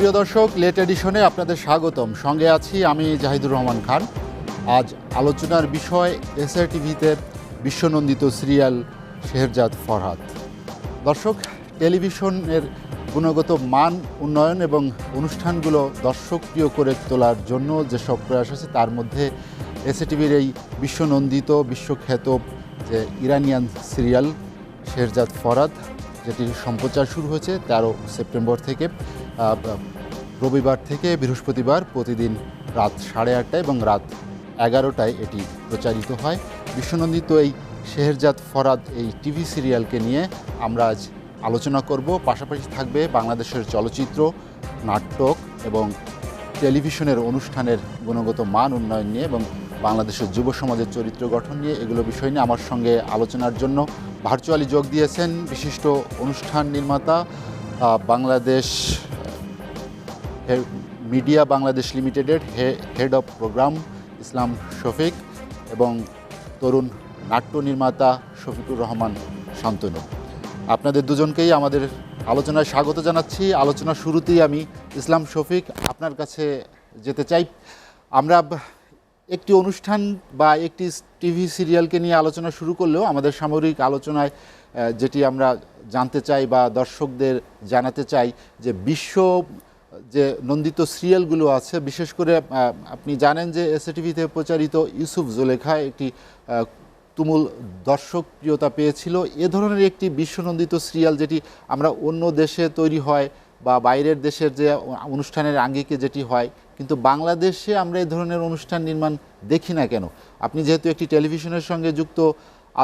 সুপ্রিয় দর্শক, লেট এডিশনে আপনাদের স্বাগতম। সঙ্গে আছি আমি জাহিদুর রহমান খান। আজ আলোচনার বিষয় এসআর টিভিতে বিশ্বনন্দিত সিরিয়াল শেহরজাদ ফরহাদ। দর্শক, টেলিভিশনের গুণগত মান উন্নয়ন এবং অনুষ্ঠানগুলো দর্শকপ্রিয় করে তোলার জন্য যেসব প্রয়াস আছে তার মধ্যে এসআর টিভির এই বিশ্বনন্দিত বিশ্বখ্যাত যে ইরানিয়ান সিরিয়াল শেহরজাদ ফরহাদ, যেটির সম্প্রচার শুরু হয়েছে 13 সেপ্টেম্বর থেকে। রবিবার থেকে বৃহস্পতিবার প্রতিদিন রাত 8:30 এবং রাত 11টায় এটি প্রচারিত হয়। বিশ্বনন্দিত এই শেহরজাদ ফরহাদ এই টিভি সিরিয়ালকে নিয়ে আমরা আজ আলোচনা করব। পাশাপাশি থাকবে বাংলাদেশের চলচ্চিত্র, নাটক এবং টেলিভিশনের অনুষ্ঠানের গুণগত মান উন্নয়ন নিয়ে এবং বাংলাদেশের যুব সমাজের চরিত্র গঠন নিয়ে। এগুলো বিষয় নিয়ে আমার সঙ্গে আলোচনার জন্য ভার্চুয়ালি যোগ দিয়েছেন বিশিষ্ট অনুষ্ঠান নির্মাতা, বাংলাদেশ মিডিয়া বাংলাদেশ লিমিটেডের হেড অফ প্রোগ্রাম ইসলাম শফিক এবং তরুণ নাট্য নির্মাতা শফিকুর রহমান শান্তনু। আপনাদের দুজনকেই আমাদের আলোচনায় স্বাগত জানাচ্ছি। আলোচনার শুরুতেই আমি ইসলাম শফিক আপনার কাছে যেতে চাই। আমরা একটি অনুষ্ঠান বা একটি টিভি সিরিয়ালকে নিয়ে আলোচনা শুরু করলেও আমাদের সামরিক আলোচনায় যেটি আমরা জানতে চাই বা দর্শকদের জানাতে চাই যে বিশ্ব যে নন্দিত সিরিয়ালগুলো আছে, বিশেষ করে আপনি জানেন যে এসআর টিভিতে প্রচারিত ইউসুফ জুলেখা একটি তুমুল দর্শকপ্রিয়তা পেয়েছিল। এ ধরনের একটি বিশ্বনন্দিত সিরিয়াল যেটি আমরা অন্য দেশে তৈরি হয় বা বাইরের দেশের যে অনুষ্ঠানের আঙ্গিকে যেটি হয়, কিন্তু বাংলাদেশে আমরা এই ধরনের অনুষ্ঠান নির্মাণ দেখি না কেন? আপনি যেহেতু একটি টেলিভিশনের সঙ্গে যুক্ত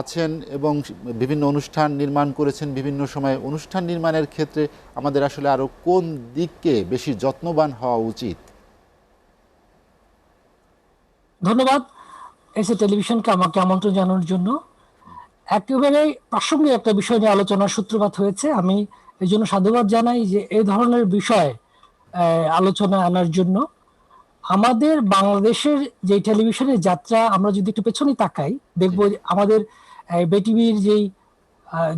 আছেন এবং বিভিন্ন অনুষ্ঠান নির্মাণ করেছেন বিভিন্ন সময়, অনুষ্ঠান নির্মাণের ক্ষেত্রে আমাদের আসলে আরও কোন দিককে বেশি যত্নবান হওয়া উচিত? ধন্যবাদ এসে টেলিভিশনকে আমাকে আমন্ত্রণ জানানোর জন্য। একেবারে প্রাসঙ্গিক একটা বিষয় নিয়ে আলোচনার সূত্রপাত হয়েছে। আমি এই জন্য সাধুবাদ জানাই যে এই ধরনের বিষয় আলোচনা আনার জন্য। আমাদের বাংলাদেশের যে টেলিভিশনের যাত্রা, আমরা যদি একটু পেছনে তাকাই দেখবো আমাদের বেটিভির যেই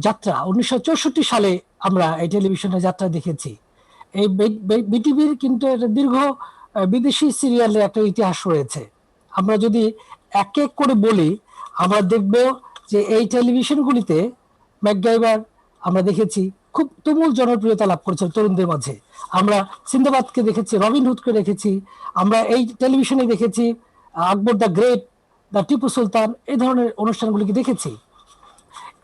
যাত্রা 1964 সালে আমরা এই টেলিভিশনের যাত্রা দেখেছি। এই বিটিভির কিন্তু একটা দীর্ঘ বিদেশি সিরিয়ালের একটা ইতিহাস রয়েছে। আমরা যদি এক এক করে বলি, আমরা দেখব যে এই টেলিভিশনগুলিতে ম্যাকগাইভার আমরা দেখেছি খুব তুমুল জনপ্রিয়তা লাভ করেছে তরুণদের মাঝে। আমরা সিন্দাবাদকে দেখেছি, রবিন হুডকে দেখেছি, আমরা এই টেলিভিশনে দেখেছি আকবর the great, the Tipu Sultan, এই ধরনের অনুষ্ঠানগুলিকে দেখেছি।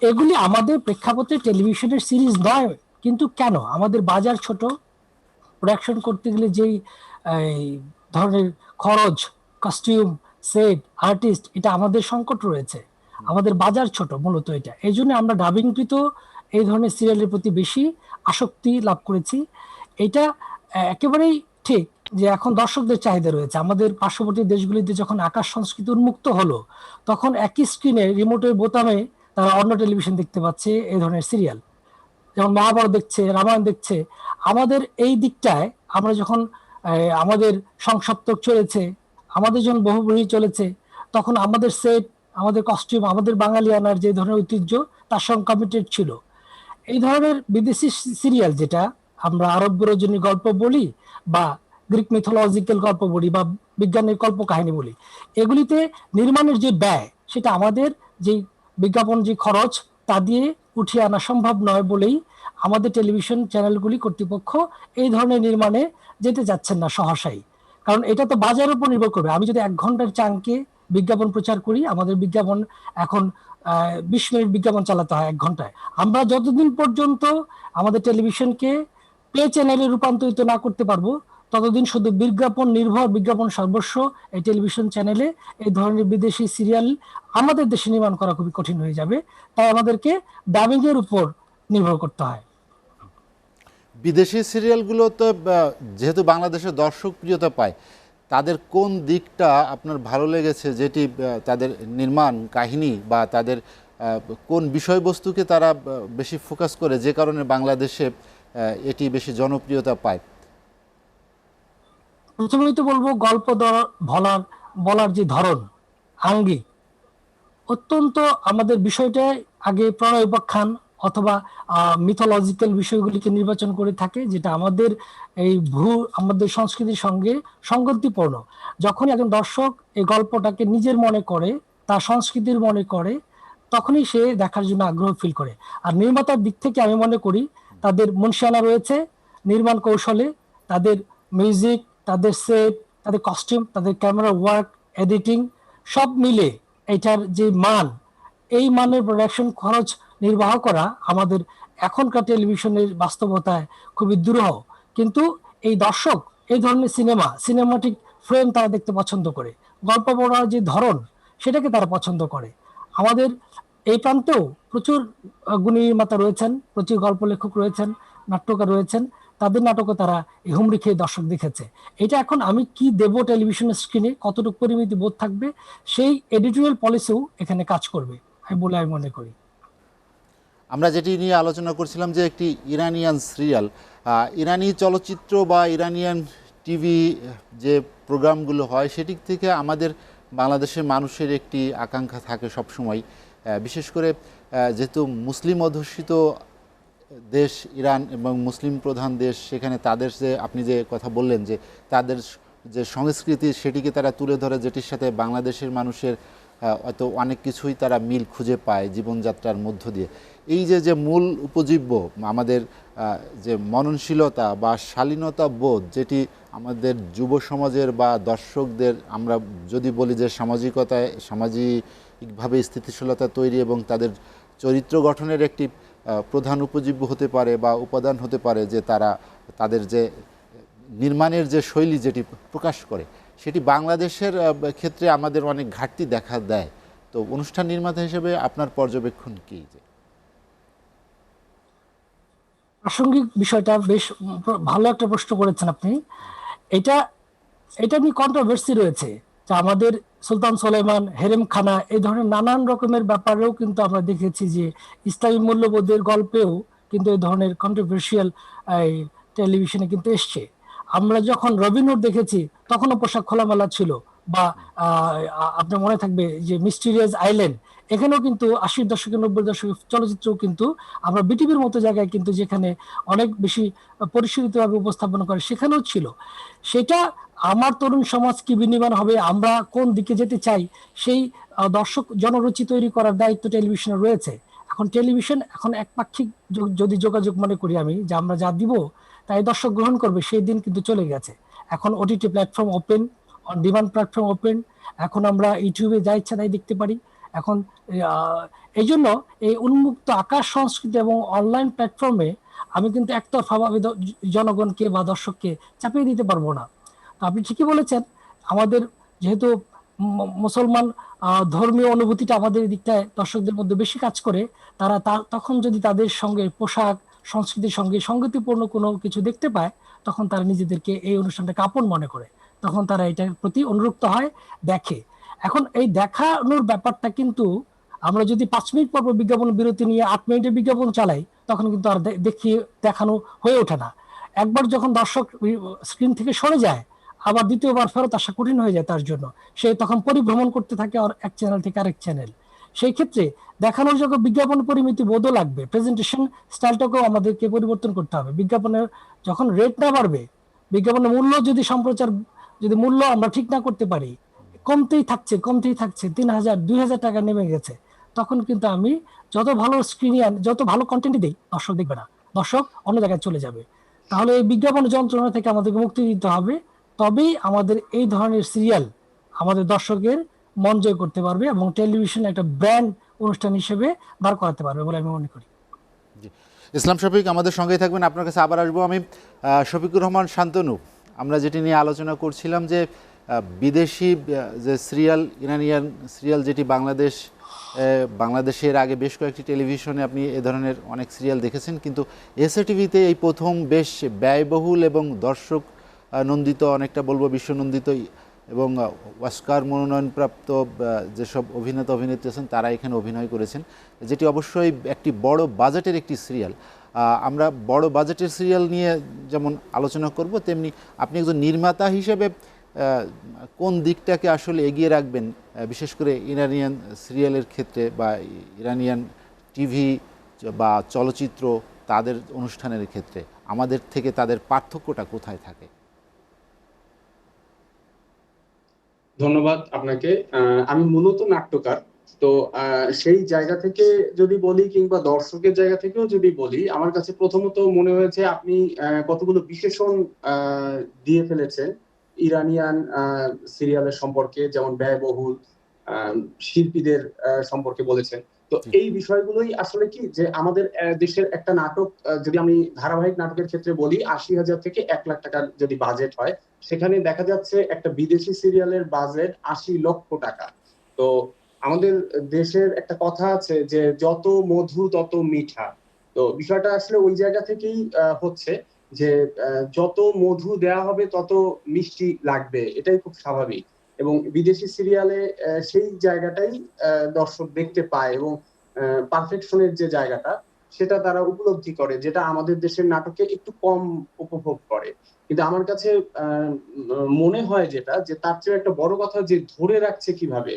এগুলি আমাদের প্রেক্ষাপটে টেলিভিশনের সিরিজ নয়, কিন্তু কেন? আমাদের বাজার ছোট, প্রোডাকশন করতে গেলে যেই ধরনের খরচ, কস্টিউম, সেট, আর্টিস্ট, এটা আমাদের সংকট রয়েছে। আমাদের বাজার ছোট মূলত এটা। এই জন্য আমরা ডাবিংকৃত এই ধরনের সিরিয়ালের প্রতি বেশি আসক্তি লাভ করেছি। এটা একেবারেই ঠিক যে এখন দর্শকদের চাহিদা রয়েছে। আমাদের পার্শ্ববর্তী দেশগুলিতে যখন আকাশ সংস্কৃতি উন্মুক্ত হলো, তখন একই স্ক্রিনে রিমোটের বোতামে তারা অন্য টেলিভিশন দেখতে পাচ্ছে এই ধরনের সিরিয়াল, যেমন মহাভারত দেখছে, রামায়ণ দেখছে। আমাদের এই দিকটায় আমরা যখন আমাদের সংসপ্তক চলেছে, আমাদের যখন বহুব্রীহি চলেছে, তখন আমাদের সেট, আমাদের কস্টিউম, আমাদের বাঙালিয়ানার যে ধরনের ঐতিহ্য তার সঙ্গে কমিটেড ছিল। এই ধরনের বিদেশি সিরিয়াল, যেটা আমরা আরব রজনী গল্প বলি বা গ্রিক মিথোলজিক্যাল গল্প বলি বা বিজ্ঞানের কল্প কাহিনী বলি, এগুলিতে নির্মাণের যে ব্যয়, সেটা আমাদের যে বিজ্ঞাপন যে খরচ তা দিয়ে উঠিয়ে আনা সম্ভব নয় বলেই আমাদের টেলিভিশন চ্যানেলগুলি কর্তৃপক্ষ এই ধরনের নির্মাণে যেতে যাচ্ছেন না সহসাই। কারণ এটা তো বাজারের উপর নির্ভর করবে। আমি যদি 1 ঘন্টার চাঙ্কে বিজ্ঞাপন প্রচার করি, আমাদের বিজ্ঞাপন এখন 20 মিনিট বিজ্ঞাপন চালাতে হয় 1 ঘন্টায়। আমরা যতদিন পর্যন্ত আমাদের টেলিভিশনকে প্লে চ্যানেলে রূপান্তরিত না করতে পারবো, ততদিন শুধু বিজ্ঞাপন নির্ভর, বিজ্ঞাপন সর্বস্ব এই টেলিভিশন চ্যানেলে এই ধরনের বিদেশি সিরিয়াল আমাদের দেশে নির্মাণ করা খুবই কঠিন হয়ে যাবে। তাই আমাদেরকে ডাবিং এর উপর নির্ভর করতে হয়। বিদেশি সিরিয়ালগুলো তো যেহেতু বাংলাদেশের দর্শক প্রিয়তা পায়, তাদের কোন দিকটা আপনার ভালো লেগেছে, যেটি তাদের নির্মাণ কাহিনী বা তাদের কোন বিষয়বস্তুকে তারা বেশি ফোকাস করে, যে কারণে বাংলাদেশে এটি বেশি জনপ্রিয়তা পায়? প্রথমেই তো বলবো গল্প বলার যে ধরন, আঙ্গিক, অত্যন্ত আমাদের বিষয়টা আগে প্রণয় উপাখ্যান অথবা মিথোলজিক্যাল বিষয়গুলিকে নির্বাচন করে থাকে, যেটা আমাদের আমাদের সংস্কৃতির সঙ্গে সঙ্গতিপূর্ণ। যখন একজন দর্শক এই গল্পটাকে নিজের মনে করে, তার সংস্কৃতির মনে করে, তখনই সে দেখার জন্য আগ্রহ ফিল করে। আর নির্মাতার দিক থেকে আমি মনে করি তাদের মনসানা রয়েছে নির্মাণ কৌশলে, তাদের মিউজিক, তাদের সেট, তাদের কস্টিউম, তাদের ক্যামেরা ওয়ার্ক, এডিটিং সব মিলে এটার যে মান, এই মানের প্রোডাকশন খরচ নির্বাহ করা আমাদের এখনকার টেলিভিশনের বাস্তবতায় খুবই দুরূহ। কিন্তু এই দর্শক এই ধরনের সিনেমাটিক ফ্রেম তারা দেখতে পছন্দ করে, গল্প বলার যে ধরন সেটাকে তারা পছন্দ করে। আমাদের এই প্রান্তেও প্রচুর গুণী নির্মাতা রয়েছেন, প্রচুর গল্প লেখক রয়েছেন, নাট্যকার রয়েছেন, তাদের নাটকও তারা এই হুমড়ি খেয়ে দর্শক দেখেছে। এটা এখন আমি কি দেব টেলিভিশনের স্ক্রিনে, কতটুকু পরিমিতি বোধ থাকবে, সেই এডিটোরিয়াল পলিসিও এখানে কাজ করবে বলে আমি মনে করি। আমরা যেটি নিয়ে আলোচনা করছিলাম যে একটি ইরানিয়ান সিরিয়াল, ইরানি চলচ্চিত্র বা ইরানিয়ান টিভি যে প্রোগ্রামগুলো হয় সেদিক থেকে আমাদের বাংলাদেশের মানুষের একটি আকাঙ্ক্ষা থাকে সবসময়, বিশেষ করে যেহেতু মুসলিম অধ্যুষিত দেশ ইরান এবং মুসলিম প্রধান দেশ, সেখানে তাদের যে আপনি যে কথা বললেন যে তাদের যে সংস্কৃতি সেটিকে তারা তুলে ধরে, যেটির সাথে বাংলাদেশের মানুষের হয়তো অনেক কিছুই তারা মিল খুঁজে পায় জীবনযাত্রার মধ্য দিয়ে। এই যে মূল উপজীব্য আমাদের যে মননশীলতা বা শালীনতা বোধ, যেটি আমাদের যুব সমাজের বা দর্শকদের, আমরা যদি বলি যে সামাজিকভাবে স্থিতিশীলতা তৈরি এবং তাদের চরিত্র গঠনের একটি প্রধান উপজীব্য হতে পারে বা উপাদান হতে পারে, যে তারা তাদের যে নির্মাণের যে শৈলী যেটি প্রকাশ করে, সেটি বাংলাদেশের ক্ষেত্রে আমাদের অনেক ঘাটতি দেখা দেয়। তো অনুষ্ঠান নির্মাতা হিসেবে আপনার পর্যবেক্ষণ কি? প্রাসঙ্গিক বিষয়টা বেশ ভালো একটা প্রশ্ন করেছেন আপনি। এটা এটা নিয়ে কন্ট্রোভার্সি রয়েছে যে আমাদের সুলতান সুলাইমান, হেরেম খানা, এই ধরনের নানান রকমের ব্যাপারেও কিন্তু আমরা দেখেছি যে ইসলামী মূল্যবোধের গল্পেও কিন্তু এই ধরনের কন্ট্রোভার্সিয়াল টেলিভিশনে কিন্তু এসছে। আমরা যখন রবিনহুড দেখেছি তখনও পোশাক খোলামেলা ছিল, বা আপনার মনে থাকবে যে মিস্টিরিয়াস আইল্যান্ড, এখানেও কিন্তু 80 দশকের 90 দশকের চলচ্চিত্রও কিন্তু আমরা বিটিভির মতো জায়গায় কিন্তু যেখানে অনেক বেশি পরিশীলিতভাবে উপস্থাপন করে সেখানেও ছিল। সেটা আমার তরুণ সমাজ কি বিনির্মাণ হবে, আমরা কোন দিকে যেতে চাই, সেই দর্শক জনরুচি তৈরি করার দায়িত্ব টেলিভিশনে রয়েছে। এখন টেলিভিশন এখন একপাক্ষিক যদি যোগাযোগ মনে করি আমি, যে আমরা যা দিব তাই দর্শক গ্রহণ করবে, সেই দিন কিন্তু চলে গেছে। এখন OTT platform open, on demand platform open, এখন আমরা ইউটিউবে যা ইচ্ছা তাই দেখতে পারি। এখন এই জন্য এই উন্মুক্ত আকাশ সংস্কৃতি এবং অনলাইন প্ল্যাটফর্মে আমি কিন্তু একতরফাভাবে জনগণকে বা দর্শককে চাপিয়ে দিতে পারবো না। আপনি ঠিকই বলেছেন, আমাদের যেহেতু মুসলমান ধর্মীয় অনুভূতিটা আমাদের দিকটায় দর্শকদের মধ্যে বেশি কাজ করে, তারা তখন যদি তাদের সঙ্গে পোশাক সংস্কৃতির সঙ্গে সঙ্গতিপূর্ণ কোনো কিছু দেখতে পায়, তখন তারা নিজেদেরকে এই অনুষ্ঠানটাকে আপন মনে করে, তখন তারা এটার প্রতি অনুরক্ত হয়, দেখে। এখন এই দেখানোর ব্যাপারটা কিন্তু আমরা যদি 5 মিনিট পর বিজ্ঞাপন বিরতি নিয়ে 8 মিনিটের বিজ্ঞাপন চালাই, তখন কিন্তু আর দেখানো হয়ে ওঠে না। একবার যখন দর্শক স্ক্রিন থেকে সরে যায়, আবার দ্বিতীয়বার ফেরত আসা কঠিন হয়ে যায় তার জন্য। সে তখন পরিভ্রমণ করতে থাকে এক চ্যানেল থেকে আরেক চ্যানেল। সেই ক্ষেত্রে দেখানোর জন্য বিজ্ঞাপন পরিমিতি বোধও লাগবে, প্রেজেন্টেশন স্টাইলটাকেও আমাদেরকে পরিবর্তন করতে হবে। বিজ্ঞাপনের যখন রেট না বাড়বে, বিজ্ঞাপনের মূল্য যদি মূল্য আমরা ঠিক না করতে পারি, কমতেই থাকছে 3000 2000 টাকা নেমে গেছে, তখন কিন্তু আমি যত ভালো স্ক্রিনে যত ভালো কন্টেন্ট দিই, দর্শক দেখবে না, দর্শক অন্য জায়গায় চলে যাবে। তাহলে এই বিজ্ঞাপন যন্ত্রণা থেকে আমাদেরকে মুক্তি দিতে হবে, তবেই আমাদের এই ধরনের সিরিয়াল আমাদের দর্শকের মন জয় করতে পারবে এবং টেলিভিশন একটা ব্র্যান্ড অনুষ্ঠান হিসেবে দাঁড় করাতে পারবে বলে আমি মনে করি। ইসলাম শফিক আমাদের সঙ্গেই থাকবেন, আপনার কাছে আবার আসবো আমি। শফিকুর রহমান শান্তনু, আমরা যেটি নিয়ে আলোচনা করছিলাম যে বিদেশি যে সিরিয়াল, ইরানিয়ান সিরিয়াল, যেটি বাংলাদেশের আগে বেশ কয়েকটি টেলিভিশনে আপনি এ ধরনের অনেক সিরিয়াল দেখেছেন, কিন্তু এসএ টিভিতে এই প্রথম বেশ ব্যয়বহুল এবং দর্শক নন্দিত, অনেকটা বলবো বিশ্বনন্দিত এবং অস্কার মনোনয়নপ্রাপ্ত যেসব অভিনেতা অভিনেত্রী আছেন তারা এখানে অভিনয় করেছেন, যেটি অবশ্যই একটি বড় বাজেটের একটি সিরিয়াল। আমরা বড় বাজেটের সিরিয়াল নিয়ে যেমন আলোচনা করব, তেমনি আপনি একজন নির্মাতা হিসেবে কোন দিকটাকে আসলে এগিয়ে রাখবেন, বিশেষ করে ইরানিয়ান সিরিয়ালের ক্ষেত্রে বা ইরানিয়ান টিভি বা চলচ্চিত্র তাদের অনুষ্ঠানের ক্ষেত্রে আমাদের থেকে তাদের পার্থক্যটা কোথায় থাকে? ধন্যবাদ আপনাকে। আমি মূলত নাট্যকার। তো সেই জায়গা থেকে যদি বলি কিংবা দর্শকের জায়গা থেকেও যদি বলি, আমার কাছে প্রথমত মনে হয়েছে আপনি কতগুলো বিশেষণ দিয়ে ফেলেছেন ইরানিয়ান সিরিয়ালের সম্পর্কে, যেমন ব্যয়বহুল, আহ, শিল্পীদের সম্পর্কে বলেছেন। তো জি। এই বিষয়গুলোই আসলে কি যে আমাদের দেশের একটা নাটক, যদি আমি ধারাবাহিক নাটকের ক্ষেত্রে বলি, ৮০,০০০ থেকে ১,০০,০০০ টাকার যদি বাজেট হয়, সেখানে দেখা যাচ্ছে একটা বিদেশি সিরিয়ালের বাজেট ৮০ লক্ষ টাকা। তো আমাদের দেশের একটা কথা আছে যে যত মধু তত মিঠা। তো বিষয়টা আসলে ওই জায়গা থেকেই হচ্ছে যে যত মধু দেয়া হবে তত মিষ্টি লাগবে, এটাই খুব স্বাভাবিক। এবং বিদেশি সিরিয়ালে সেই জায়গাটাই দর্শক দেখতে পায়, এবং পারফেকশনের যে জায়গাটা সেটা তারা উপলব্ধি করে, যেটা আমাদের দেশের নাটকে একটু কম উপভোগ করে। কিন্তু আমার কাছে আহ, মনে হয় যেটা, যে তার চেয়ে একটা বড় কথা যে ধরে রাখছে কিভাবে।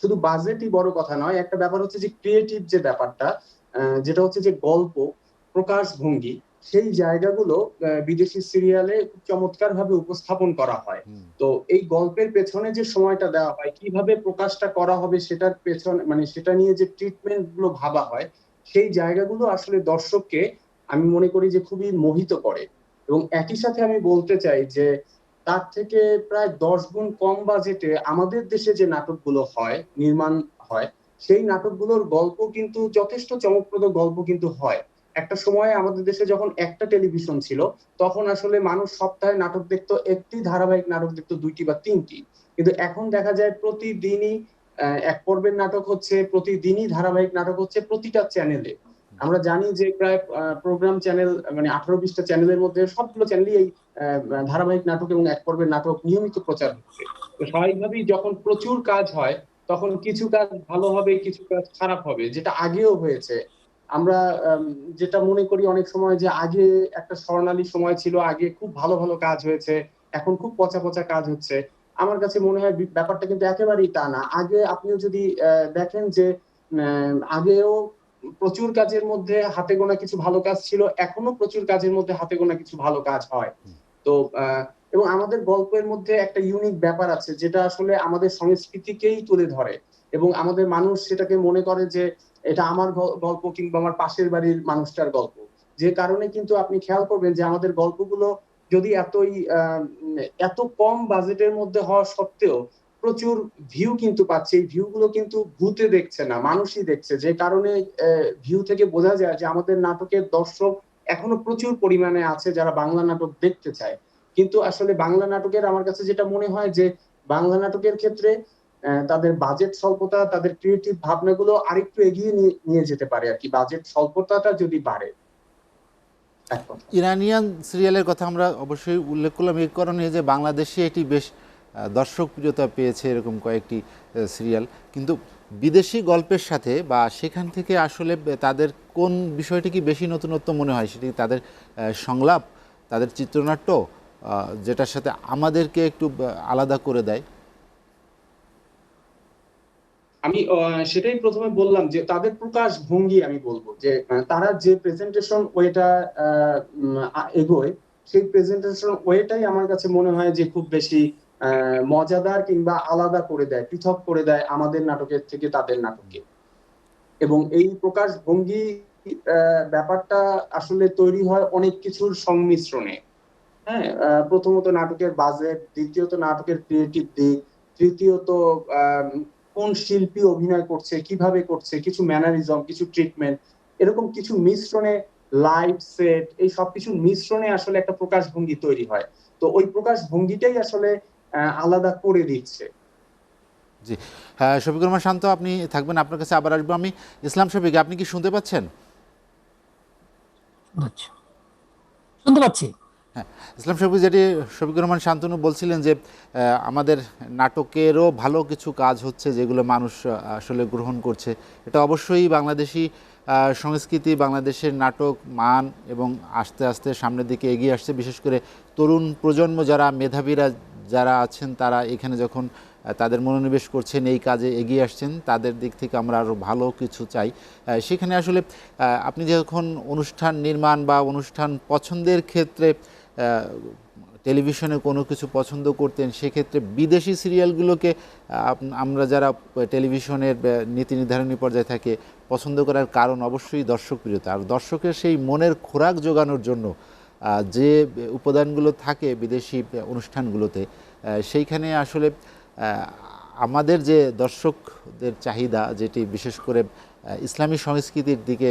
শুধু বাজেটই বড় কথা নয়, একটা ব্যাপার হচ্ছে যে ক্রিয়েটিভ যে ব্যাপারটা, যেটা হচ্ছে যে গল্প, প্রকাশ ভঙ্গি, সেই জায়গাগুলো বিদেশি সিরিয়ালে খুব চমৎকার ভাবে উপস্থাপন করা হয়। হুম। তো এই গল্পের পেছনে যে সময়টা দেওয়া হয়, কিভাবে প্রকাশটা করা হবে সেটার পেছনে, মানে সেটা নিয়ে যে ট্রিটমেন্ট গুলো ভাবা হয়, সেই জায়গাগুলো আসলে দর্শককে আমি মনে করি যে খুবই মোহিত করে। এবং একই সাথে আমি বলতে চাই যে তার থেকে প্রায় ১০ গুণ কম বাজেটে আমাদের দেশে যে নাটকগুলো হয়, নির্মাণ হয়, সেই নাটকগুলোর গল্প কিন্তু যথেষ্ট চমকপ্রদ গল্প কিন্তু হয়। একটা সময়ে আমাদের দেশে যখন একটা টেলিভিশন ছিল, তখন আসলে মানুষ সপ্তাহে নাটক দেখতো, একটি ধারাবাহিক নাটক দেখতো 2টি বা 3টি। কিন্তু এখন দেখা যায় প্রতিদিনই এক পর্বের নাটক হচ্ছে, প্রতিদিনই ধারাবাহিক নাটক হচ্ছে প্রতিটা চ্যানেলে। আমরা জানি যে প্রায় প্রোগ্রাম চ্যানেল, মানে 18-20টা চ্যানেলের মধ্যে সবগুলো চ্যানেলই এই আহ, ধারাবাহিক নাটক এবং এক পর্বের নাটক নিয়মিত প্রচার হচ্ছে। তো স্বাভাবিকভাবেই যখন প্রচুর কাজ হয়, তখন কিছু কাজ ভালো হবে, কিছু কাজ খারাপ হবে, যেটা আগেও হয়েছে। আমরা আম, যেটা মনে করি অনেক সময় যে আগে একটা স্বর্ণালী সময় ছিল, আগে খুব ভালো ভালো কাজ হয়েছে, এখন খুব পচা পচা কাজ হচ্ছে। আমার কাছে মনে হয় ব্যাপারটা কিন্তু একেবারেই তা না। আগে আপনিও যদি দেখেন যে আগেও প্রচুর কাজের মধ্যে হাতে গোনা কিছু ভালো কাজ ছিল, এখনো প্রচুর কাজের মধ্যে হাতে গোনা কিছু ভালো কাজ হয়। তো এবং আমাদের গল্পের মধ্যে একটা ইউনিক ব্যাপার আছে, যেটা আসলে আমাদের সংস্কৃতিকেই তুলে ধরে, এবং আমাদের মানুষ সেটাকে মনে করে যে এটা আমার গল্প কিংবা আমার পাশের বাড়ির মানুষটার গল্প। যে কারণে কিন্তু আপনি খেয়াল করবেন যে আমাদের গল্পগুলো যদি এত কম বাজেটের মধ্যে হওয়া সত্ত্বেও প্রচুর ভিউ কিন্তু পাচ্ছে। এই ভিউ গুলো কিন্তু ভূতে দেখছে না, মানুষই দেখছে, যে কারণে ভিউ থেকে বোঝা যায় যে আমাদের নাটকের দর্শক এখনো প্রচুর পরিমাণে আছে যারা বাংলা নাটক দেখতে চায়। কিন্তু আসলে বাংলা নাটকের আমার কাছে যেটা মনে হয় যে বাংলা নাটকের ক্ষেত্রে তাদের বাজেট স্বল্পতা, তাদের ক্রিয়েটিভ ভাবনাগুলো আরেকটু এগিয়ে নিয়ে যেতে পারে আর কি, বাজেট স্বল্পতাটা যদি বাড়ে। এক কথা। ইরানিয়ান সিরিয়ালের কথা আমরা অবশ্যই উল্লেখ করলাম এই কারণে যে বাংলাদেশে এটি বেশ দর্শকপ্রিয়তা পেয়েছে এরকম কয়েকটি সিরিয়াল, কিন্তু বিদেশি গল্পের সাথে বা সেখান থেকে আসলে তাদের কোন বিষয়টি কি বেশি নতুনত্ব মনে হয়? সেটি তাদের সংলাপ, তাদের চিত্রনাট্য, যেটার সাথে আমাদেরকে একটু আলাদা করে দেয়। আমি সেটাই প্রথমে বললাম যে তাদের প্রকাশ ভঙ্গি, আমি বলবো যে তারা যে প্রেজেন্টেশন ওয়েটা এগোয়, সেই প্রেজেন্টেশন ওয়েটাই আমার কাছে মনে হয় যে খুব বেশি মজাদার কিংবা আলাদা করে দেয়, পৃথক করে দেয় আমাদের নাটকের থেকে তাদের নাটককে। এবং এই প্রকাশ ভঙ্গি ব্যাপারটা আসলে তৈরি হয় অনেক কিছুর সংমিশ্রণে। হ্যাঁ, প্রথমত নাটকের বাজেট, দ্বিতীয়ত নাটকের ক্রিয়েটিভ দিক, তৃতীয়ত আহ, কোন শিল্পী অভিনয় করছে, কিভাবে করছে, কিছু ম্যানারিজম, কিছু ট্রিটমেন্ট, এরকম কিছু মিশ্রণে, লাইট সেট, এই সবকিছুর মিশ্রণে আসলে একটা প্রকাশভঙ্গি তৈরি হয়। তো ওই প্রকাশ ভঙ্গিটাই আসলে আলাদা করে দিচ্ছে। জি, হ্যাঁ, শফিকুর রহমান শান্ত, আপনি থাকবেন, আপনার কাছে আবার আসবো আমি। ইসলাম শফিক, আপনি কি শুনতে পাচ্ছেন? আচ্ছা, শুনতে পাচ্ছি। হ্যাঁ, ইসলাম শফিক, যেটি শফিকুর রহমান শান্তনু বলছিলেন যে আমাদের নাটকেরও ভালো কিছু কাজ হচ্ছে যেগুলো মানুষ আসলে গ্রহণ করছে। এটা অবশ্যই বাংলাদেশি সংস্কৃতি, বাংলাদেশের নাটক মান এবং আস্তে আস্তে সামনের দিকে এগিয়ে আসছে। বিশেষ করে তরুণ প্রজন্ম যারা মেধাবীরা যারা আছেন তারা এখানে যখন তাদের মনোনিবেশ করছেন, এই কাজে এগিয়ে আসছেন, তাদের দিক থেকে আমরা আরও ভালো কিছু চাই। সেখানে আসলে আপনি যখন অনুষ্ঠান নির্মাণ বা অনুষ্ঠান পছন্দের ক্ষেত্রে টেলিভিশনে কোনো কিছু পছন্দ করতেন, সেক্ষেত্রে বিদেশি সিরিয়ালগুলোকে আমরা যারা টেলিভিশনের নীতি নির্ধারণী পর্যায়ে থাকে পছন্দ করার কারণ অবশ্যই দর্শকপ্রিয়তা। আর দর্শকের সেই মনের খোরাক জোগানোর জন্য যে উপাদানগুলো থাকে বিদেশি অনুষ্ঠানগুলোতে, সেইখানে আসলে আমাদের যে দর্শকদের চাহিদা, যেটি বিশেষ করে ইসলামী সংস্কৃতির দিকে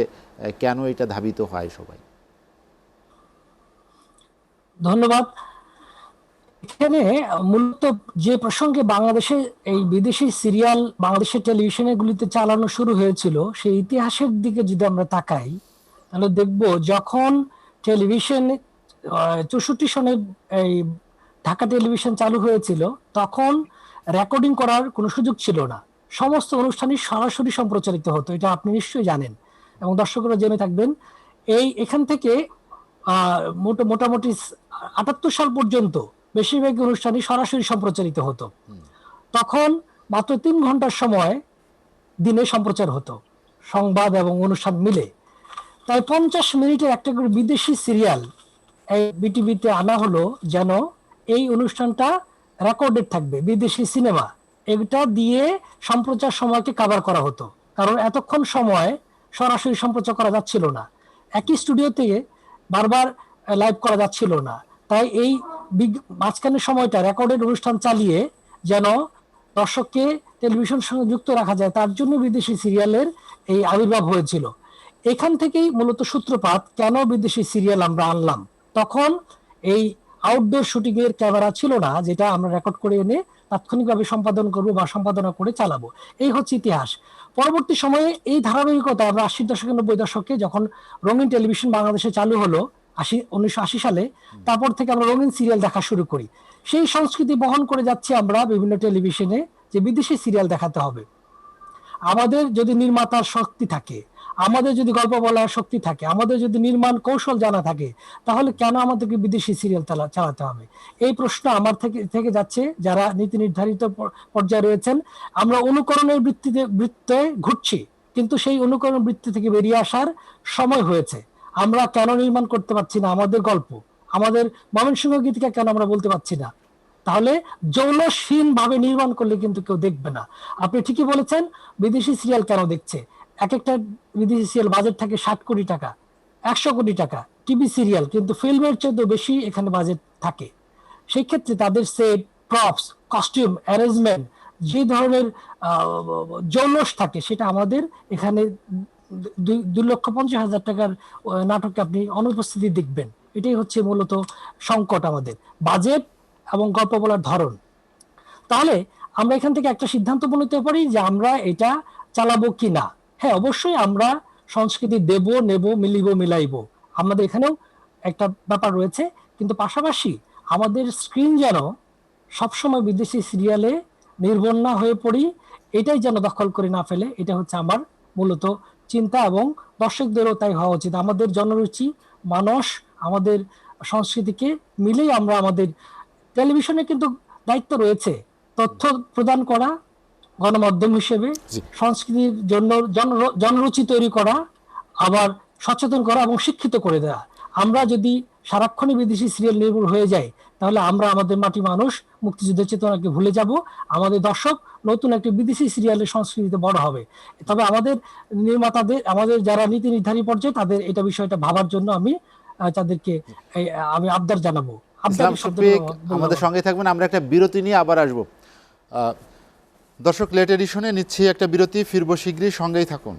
কেন এটা ধাবিত হয় সবাই? ধন্যবাদ। এখানে মূলত যে প্রসঙ্গে বাংলাদেশে এই বিদেশি সিরিয়াল বাংলাদেশের টেলিভিশনগুলিতে চালানো শুরু হয়েছিল, সেই ইতিহাসের দিকে যদি আমরা তাকাই, তাহলে দেখব যখন টেলিভিশন 64 সনে এই ঢাকা টেলিভিশন চালু হয়েছিল, তখন রেকর্ডিং করার কোনো সুযোগ ছিল না। সমস্ত অনুষ্ঠানই সরাসরি সম্প্রচারিত হতো, এটা আপনি নিশ্চয়ই জানেন এবং দর্শকরা জেনে থাকবেন। এখান থেকে মোটামুটি 78 সাল পর্যন্ত বেশিরভাগ অনুষ্ঠানই সরাসরি সম্প্রচারিত হতো। তখন মাত্র 3 ঘন্টার সময় দিনে সম্প্রচার হতো, সংবাদ এবং অনুষ্ঠান মিলে। তাই 50 মিনিটের একটা করে বিদেশি সিরিয়াল এই বিটিভিতে আনা হলো, যেন এই অনুষ্ঠানটা রেকর্ডেড থাকবে, বিদেশি সিনেমা এটা দিয়ে সম্প্রচার সময়কে কভার করা হতো। কারণ এতক্ষণ সময় সরাসরি সম্প্রচার করা যাচ্ছিল না, একই স্টুডিও থেকে বারবার লাইভ করা যাচ্ছিল না। তাই এই মাঝখানের সময়টা রেকর্ডেড অনুষ্ঠান চালিয়ে যেন দর্শককে টেলিভিশনের সঙ্গে যুক্ত রাখা যায়, তার জন্য বিদেশি সিরিয়ালের এই আবির্ভাব হয়েছিল। এখান থেকেই মূলত সূত্রপাত, কেন বিদেশি সিরিয়াল আমরা আনলাম। তখন এই আউটডোর শুটিং এর ক্যামেরা ছিল না, যেটা আমরা রেকর্ড করে এনে তাৎক্ষণিকভাবে সম্পাদন করব বা সম্পাদনা করে চালাবো। এই হচ্ছে ইতিহাস। পরবর্তী সময়ে এই ধারাবাহিকতা আমরা 80 দশকে 90 দশকে যখন রঙিন টেলিভিশন বাংলাদেশে চালু হলো 1980 সালে, তারপর থেকে আমরা রঙিন সিরিয়াল দেখা শুরু করি। সেই সংস্কৃতি বহন করে যাচ্ছি আমরা বিভিন্ন টেলিভিশনে, যে বিদেশি সিরিয়াল দেখাতে হবে। আমাদের যদি নির্মাতার শক্তি থাকে, আমাদের যদি গল্প বলার শক্তি থাকে, আমাদের যদি নির্মাণ কৌশল জানা থাকে, তাহলে কেন আমাদেরকে বিদেশি সিরিয়াল চালাতে হবে? এই প্রশ্ন আমার থেকে যাচ্ছে যারা নীতি নির্ধারিত পর্যায়ে রয়েছেন। আমরা অনুকরণের বৃত্তে ঘুরছি, কিন্তু সেই অনুকরণ বৃত্তি থেকে বেরিয়ে আসার সময় হয়েছে। আমরা কেন নির্মাণ করতে পারছি না আমাদের গল্প, আমাদের ময়মনসিংহ গীতিকা কেন আমরা বলতে পারছি না? তাহলে জৌলসহীন ভাবে নির্মাণ করলে কিন্তু কেউ দেখবে না। আপনি ঠিকই বলেছেন, বিদেশি সিরিয়াল কেন দেখছে? এক একটা বিদেশি সিরিয়াল বাজেট থাকে 60 কোটি টাকা, 100 কোটি টাকা টিভি সিরিয়াল, কিন্তু ফিল্মের চেয়ে বেশি এখানে বাজেট থাকে। সেই ক্ষেত্রে তাদের সেট, প্রপস, কস্টিউম, অ্যারেঞ্জমেন্ট, যে ধরনের জৌলস থাকে, সেটা আমাদের এখানে 2,50,000 টাকার নাটকে আপনি অনুপস্থিতি দেখবেন। এটাই হচ্ছে মূলত সংকট আমাদের, বাজেট এবং গল্প বলার ধরন। তাহলে আমরা এখান থেকে একটা সিদ্ধান্ত নিতে পারি যে আমরা এটা চালাবো কি না। হ্যাঁ, অবশ্যই আমরা সংস্কৃতি দেব, নেব, মিলাইব, আমাদের এখানেও একটা ব্যাপার রয়েছে। কিন্তু পাশাপাশি আমাদের স্ক্রিন যেন সবসময় বিদেশি সিরিয়ালে নির্ভর না হয়ে পড়ি, এটাই যেন দখল করে না ফেলে, এটা হচ্ছে আমার মূলত চিন্তা, এবং দর্শকদেরও তাই হওয়া উচিত। আমাদের জনরুচি, মানস, আমাদের সংস্কৃতিকে মিলেই আমরা আমাদের টেলিভিশনে কিন্তু দায়িত্ব রয়েছে তথ্য প্রদান করা, গণমাধ্যম হিসেবে সংস্কৃতির জন্য জনরুচি তৈরি করা, আবার সচেতন করা এবং শিক্ষিত করে দেওয়া। আমরা যদি সারাক্ষণই বিদেশি সিরিয়াল নির্ভর হয়ে যাই, তাহলে আমরা আমাদের মাটি মানুষ, মুক্তিযুদ্ধের চেতনাকে ভুলে যাব। আমাদের দর্শক নতুন একটি বিদেশি সিরিয়ালের সংস্কৃতিতে বড় হবে। তবে আমাদের নির্মাতাদের, আমাদের যারা নীতি নির্ধারী পর্যায়ে, তাদের এটা বিষয়টা ভাবার জন্য আমি তাদেরকে আবদার জানাবো। ইসলাম শফিক আমাদের সঙ্গে থাকবেন, আমরা একটা বিরতি নিয়ে আবার আসবো। দর্শক, লেট এডিশনে নিচ্ছি একটা বিরতি, ফিরবো শীঘ্রই, সঙ্গেই থাকুন।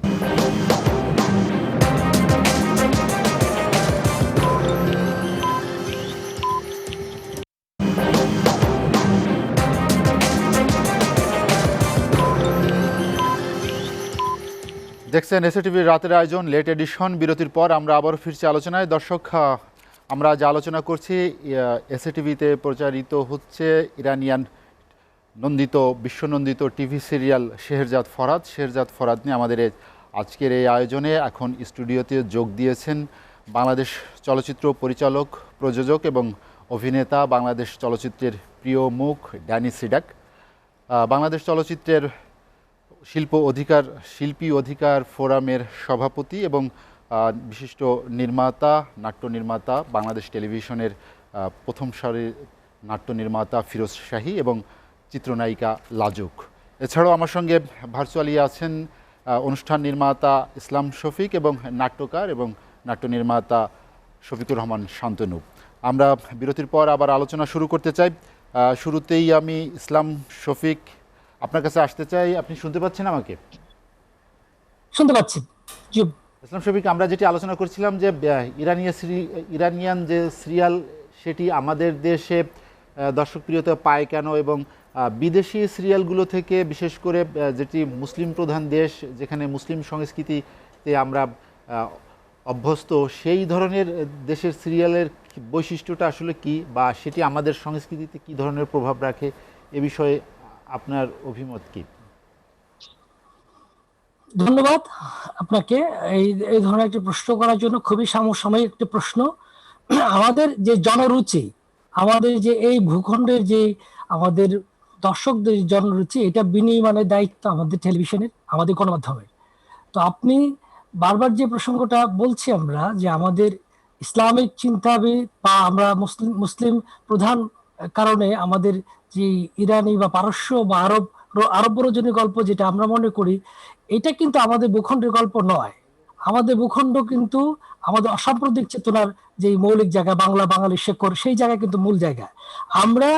দেখছেন এসএটিভির রাতের আয়োজন লেট এডিশন। বিরতির পর আমরা আবারও ফিরছি আলোচনায়। দর্শক, আমরা যা আলোচনা করছি, এসএটিভিতে প্রচারিত হচ্ছে ইরানিয়ান নন্দিত, বিশ্বনন্দিত টিভি সিরিয়াল শেহরজাদ ফরহাদ নিয়ে আমাদের আজকের এই আয়োজনে এখন স্টুডিওতে যোগ দিয়েছেন বাংলাদেশ চলচ্চিত্র পরিচালক, প্রযোজক এবং অভিনেতা, বাংলাদেশ চলচ্চিত্রের প্রিয় মুখ ড্যানি সিডাক। বাংলাদেশ চলচ্চিত্রের শিল্পী অধিকার ফোরামের সভাপতি এবং বিশিষ্ট নির্মাতা, নাট্য নির্মাতা, বাংলাদেশ টেলিভিশনের প্রথম সারির নাট্য নির্মাতা ফিরোজ শাহী এবং চিত্রনায়িকা লাজুক। এছাড়াও আমার সঙ্গে ভার্চুয়ালি আছেন অনুষ্ঠান নির্মাতা ইসলাম শফিক এবং নাট্যকার এবং নাট্য নির্মাতা শফিকুর রহমান শান্তনু। আমরা বিরতির পর আবার আলোচনা শুরু করতে চাই। শুরুতেই আমি ইসলাম শফিক আপনার কাছে আসতে চাই। আপনি শুনতে পাচ্ছেন আমাকে? শুনতে পাচ্ছি। জি ইসলাম শফিক, আমরা যেটি আলোচনা করছিলাম যে ইরানিয়ান যে সিরিয়াল সেটি আমাদের দেশে দর্শকপ্রিয়তা পায় কেন, এবং বিদেশি সিরিয়ালগুলো থেকে বিশেষ করে যেটি মুসলিম প্রধান দেশ, যেখানে মুসলিম সংস্কৃতিতে আমরা অভ্যস্ত, সেই ধরনের দেশের সিরিয়ালের বৈশিষ্ট্যটা আসলে কি, বা সেটি আমাদের সংস্কৃতিতে কি ধরনের প্রভাব রাখে, এ বিষয়ে আপনার অভিমত কি? ধন্যবাদ আপনাকে এই ধরনের একটি প্রশ্ন করার জন্য। খুবই সমসাময়িক একটি প্রশ্ন। আমাদের যে জনরুচি, আমাদের যে এই ভূখণ্ডের যে আমাদের দর্শকদের জনরুচি, এটা বিনির্মাণের দায়িত্ব আমাদের টেলিভিশনের, আমাদের গণমাধ্যমের। তো আপনি বারবার যে প্রসঙ্গটা বলছি আমরা, যে আমাদের ইসলামিক চিন্তাবিদ বা আমরা মুসলিম প্রধান কারণে আমাদের যে ইরানি বা পারস্য বা আরব রজনী গল্প যেটা আমরা মনে করি, এটা কিন্তু আমাদের ভূখণ্ডের গল্প নয়। আমাদের ভূখণ্ড কিন্তু আমাদের অসাম্প্রদায়িক চেতনার যে মৌলিক জায়গা, বাঙালি শেকড়, সেই জায়গা কিন্তু মূল জায়গা। আমরা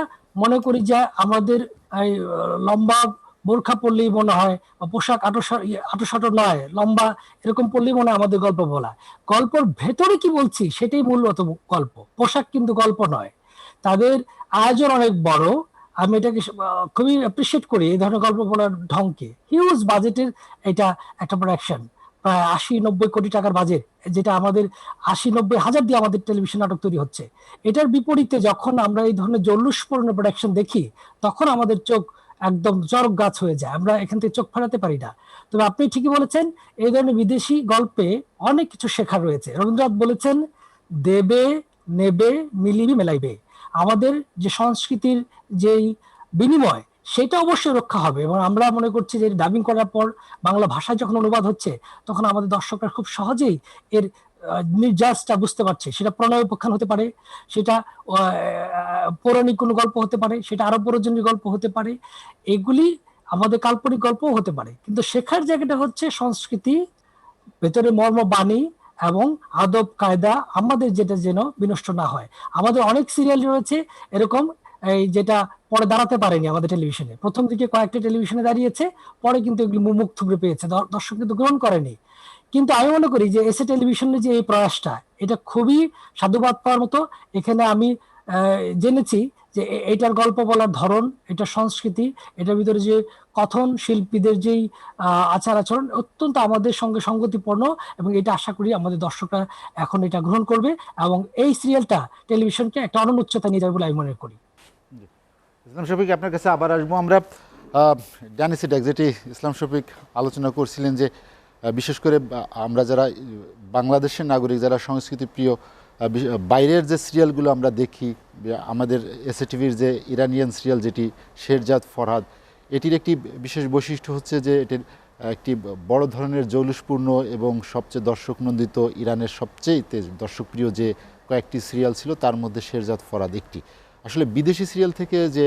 মনে করি যে আমাদের লম্বা বোরখা পড়লেই মনে হয়, পোশাক আটোসাটো নয়, লম্বা এরকম পড়লেই মনে হয় আমাদের গল্প বলা। গল্পের ভেতরে কি বলছি সেটাই মূলত গল্প, পোশাক কিন্তু গল্প নয়। তাদের আয়োজন অনেক বড়। আমি এটাকে খুবই অ্যাপ্রিসিয়েট করি এই ধরনের গল্প বলার ঢংকে। হিউজ বাজেটের এটা একটা প্রোডাকশন, প্রায় 80-90 কোটি টাকার বাজেট, যেটা আমাদের 80-90 হাজার দিয়ে আমাদের টেলিভিশন নাটক তৈরি হচ্ছে। এটার বিপরীতে যখন আমরা এই ধরনের জল্লুসপূর্ণ প্রোডাকশন দেখি, তখন আমাদের চোখ একদম চরক গাছ হয়ে যায়, আমরা এখান থেকে চোখ ফেরাতে পারি না। তবে আপনি ঠিকই বলেছেন, এই ধরনের বিদেশি গল্পে অনেক কিছু শেখার রয়েছে। রবীন্দ্রনাথ বলেছেন, দেবে নেবে মিলিবি মেলাইবে। আমাদের যে সংস্কৃতির যেই বিনিময়, সেটা অবশ্যই রক্ষা হবে। এবং আমরা মনে করছি যে ডাবিং করার পর বাংলা ভাষায় যখন অনুবাদ হচ্ছে, তখন আমাদের দর্শকরা খুব সহজেই এর নির্যাসটা বুঝতে পারছে। সেটা প্রণয় উপাখ্যান হতে পারে, সেটা পৌরাণিক কোনো গল্প হতে পারে, সেটা আরব রজনীর গল্প হতে পারে, এগুলি আমাদের কাল্পনিক গল্পও হতে পারে। কিন্তু শেখার জায়গাটা হচ্ছে সংস্কৃতি, ভেতরে মর্ম বাণী এবং আদব কায়দা, আমাদের যেটা যেন বিনষ্ট না হয়। আমাদের অনেক সিরিয়াল রয়েছে এরকম, এই যেটা পরে দাঁড়াতে পারেনি আমাদের টেলিভিশনে। প্রথম দিকে কয়েকটা টেলিভিশনে দাঁড়িয়েছে, পরে কিন্তু এগুলি মুখ থুবড়ে পেয়েছে, দর্শক কিন্তু গ্রহণ করেনি। কিন্তু আমি মনে করি যে এসএ টেলিভিশনের যে এই প্রয়াসটা, এটা খুবই সাধুবাদ পাওয়ার মতো। এখানে আমি জেনেছি যে এটার গল্প বলার ধরন, এটা সংস্কৃতি, এটার ভিতরে যে কথন শিল্পীদের যেই আচার আচরণ অত্যন্ত আমাদের সঙ্গে সঙ্গতিপূর্ণ, এবং এটা আশা করি আমাদের দর্শকরা এখন এটা গ্রহণ করবে, এবং এই সিরিয়ালটা টেলিভিশনকে একটা অনন্য উচ্চতা নিয়ে যাবে বলে আমি মনে করি। ইসলাম শফিক, আপনার কাছে আবার আসবো আমরা। ড্যানিসিডেক, যেটি ইসলাম শফিক আলোচনা করছিলেন, যে বিশেষ করে আমরা যারা বাংলাদেশের নাগরিক, যারা সংস্কৃতি প্রিয়, বাইরের যে সিরিয়ালগুলো আমরা দেখি, আমাদের এসএ টিভির যে ইরানিয়ান সিরিয়াল যেটি শেরজাদ ফরহাদ, এটির একটি বিশেষ বৈশিষ্ট্য হচ্ছে যে এটির একটি বড় ধরনের জৌলুসপূর্ণ এবং সবচেয়ে দর্শকনন্দিত, ইরানের সবচেয়ে দর্শকপ্রিয় যে কয়েকটি সিরিয়াল ছিল, তার মধ্যে শেরজাদ ফরহাদ একটি। আসলে বিদেশি সিরিয়াল থেকে যে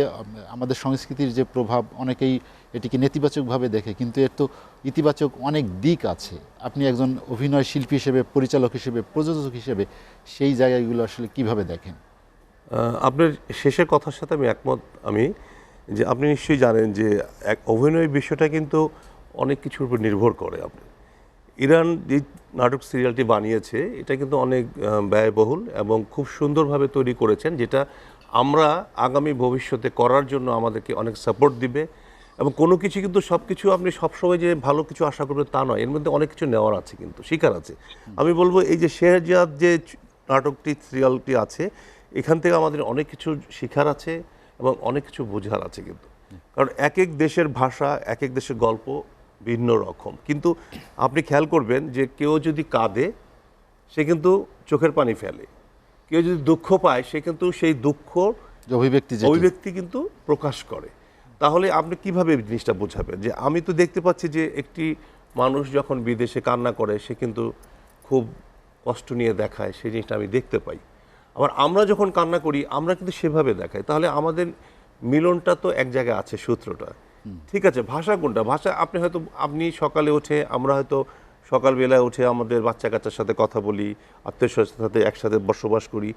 আমাদের সংস্কৃতির যে প্রভাব, অনেকেই এটিকে নেতিবাচকভাবে দেখে, কিন্তু এর তো ইতিবাচক অনেক দিক আছে। আপনি একজন অভিনয় শিল্পী হিসেবে, পরিচালক হিসেবে, প্রযোজক হিসেবে সেই জায়গাগুলো আসলে কিভাবে দেখেন? আপনার শেষের কথার সাথে আমি একমত। যে আপনি নিশ্চয়ই জানেন যে এক অভিনয় বিষয়টা কিন্তু অনেক কিছুর উপর নির্ভর করে। আপনি ইরান যে নাটক সিরিয়ালটি বানিয়েছে, এটা কিন্তু অনেক ব্যয়বহুল এবং খুব সুন্দরভাবে তৈরি করেছেন, যেটা আমরা আগামী ভবিষ্যতে করার জন্য আমাদেরকে অনেক সাপোর্ট দিবে। এবং কোনো কিছু কিন্তু সব কিছু আপনি সবসময় যে ভালো কিছু আশা করবেন তা নয়, এর মধ্যে অনেক কিছু নেওয়ার আছে, কিন্তু শিকার আছে। আমি বলবো এই যে শেহজাদ যে নাটকটি সিরিয়ালটি আছে, এখান থেকে আমাদের অনেক কিছু শিখার আছে এবং অনেক কিছু বোঝার আছে। কিন্তু কারণ এক এক দেশের ভাষা, এক এক দেশের গল্প ভিন্ন রকম। কিন্তু আপনি খেয়াল করবেন যে কেউ যদি কাঁদে, সে কিন্তু চোখের পানি ফেলে। কেউ যদি দুঃখ পায়, সে কিন্তু সেই দুঃখ অভিব্যক্তি কিন্তু প্রকাশ করে। তাহলে আপনি কিভাবে এই জিনিসটা বোঝাবেন? যে আমি তো দেখতে পাচ্ছি যে একটি মানুষ যখন বিদেশে কান্না করে সে কিন্তু খুব কষ্ট নিয়ে দেখায়, সেই জিনিসটা আমি দেখতে পাই। আবার আমরা যখন কান্না করি আমরা কিন্তু সেভাবে দেখাই। তাহলে আমাদের মিলনটা তো এক জায়গায় আছে, সূত্রটা ঠিক আছে। ভাষা কোনটা? ভাষা আপনি সকালে উঠে, আমরা হয়তো সকালবেলায় উঠে আমাদের বাচ্চা কাচ্চার সাথে কথা বলি, আত্মীয়স্বজনের সাথে একসাথে বসবাস করি,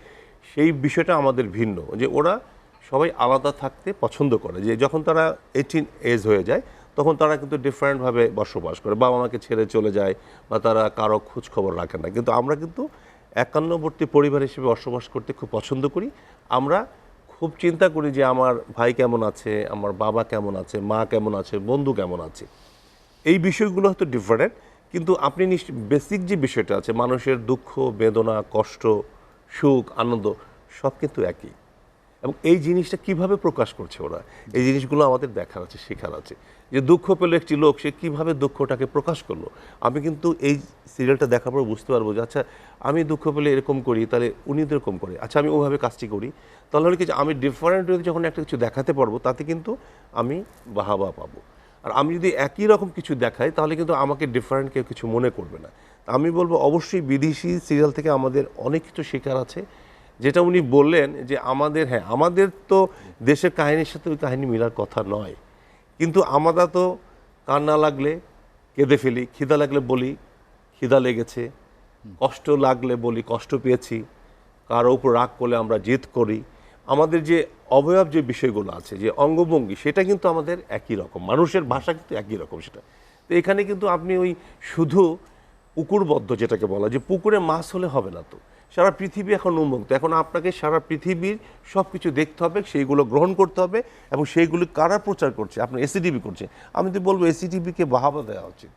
সেই বিষয়টা আমাদের ভিন্ন। যে ওরা সবাই আলাদা থাকতে পছন্দ করে, যে যখন তারা 18 এজ হয়ে যায় তখন তারা কিন্তু ডিফারেন্টভাবে বসবাস করে, বাবা মাকে ছেড়ে চলে যায় বা তারা কারো খোঁজ খবর রাখে না। কিন্তু আমরা কিন্তু একান্নবর্তী পরিবার হিসেবে বসবাস করতে খুব পছন্দ করি। আমরা খুব চিন্তা করি যে আমার ভাই কেমন আছে, আমার বাবা কেমন আছে, মা কেমন আছে, বন্ধু কেমন আছে। এই বিষয়গুলো হয়তো ডিফারেন্ট, কিন্তু আপনি বেসিক যে বিষয়টা আছে, মানুষের দুঃখ, বেদনা, কষ্ট, সুখ, আনন্দ সব কিন্তু একই। এবং এই জিনিসটা কিভাবে প্রকাশ করছে ওরা, এই জিনিসগুলো আমাদের দেখার আছে, শেখার আছে। যে দুঃখ পেল একটি লোক, সে কীভাবে দুঃখটাকে প্রকাশ করলো। আমি কিন্তু এই সিরিয়ালটা দেখার পর বুঝতে পারবো যে আচ্ছা আমি দুঃখ পেলে এরকম করি, তাহলে উনি তো এরকম করে, আচ্ছা আমি ওভাবে কাজটি করি। তাহলে হলে কিছু আমি ডিফারেন্ট যখন একটা কিছু দেখাতে পারবো, তাতে কিন্তু আমি বাহাবা পাবো। আর আমি যদি একই রকম কিছু দেখাই তাহলে কিন্তু আমাকে ডিফারেন্ট কেউ কিছু মনে করবে না। আমি বলবো অবশ্যই বিদেশি সিরিয়াল থেকে আমাদের অনেক কিছু শেখার আছে। যেটা উনি বললেন যে আমাদের তো দেশের কাহিনীর সাথে ওই কাহিনী মিলার কথা নয়, কিন্তু আমরা তো কান্না লাগলে কেঁদে ফেলি, খিদা লাগলে বলি খিদা লেগেছে, কষ্ট লাগলে বলি কষ্ট পেয়েছি, কারো উপর রাগ করলে আমরা জেদ করি। আমাদের যে অবয়ব যে বিষয়গুলো আছে, যে অঙ্গভঙ্গি, সেটা কিন্তু আমাদের একই রকম, মানুষের ভাষা কিন্তু একই রকম সেটা। তো এখানে কিন্তু আপনি ওই শুধু পুকুরবদ্ধ যেটাকে বলা, যে পুকুরে মাছ হলে হবে না, তো সারা পৃথিবী এখন উন্মুক্ত, এখন আপনাকে সারা পৃথিবীর সব কিছু দেখতে হবে, সেইগুলো গ্রহণ করতে হবে, এবং সেইগুলো কারা প্রচার করছে, আপনার এসিটিভি করছে। আমি তো বলবো এসিটিভিকে বাহাবা দেওয়া উচিত।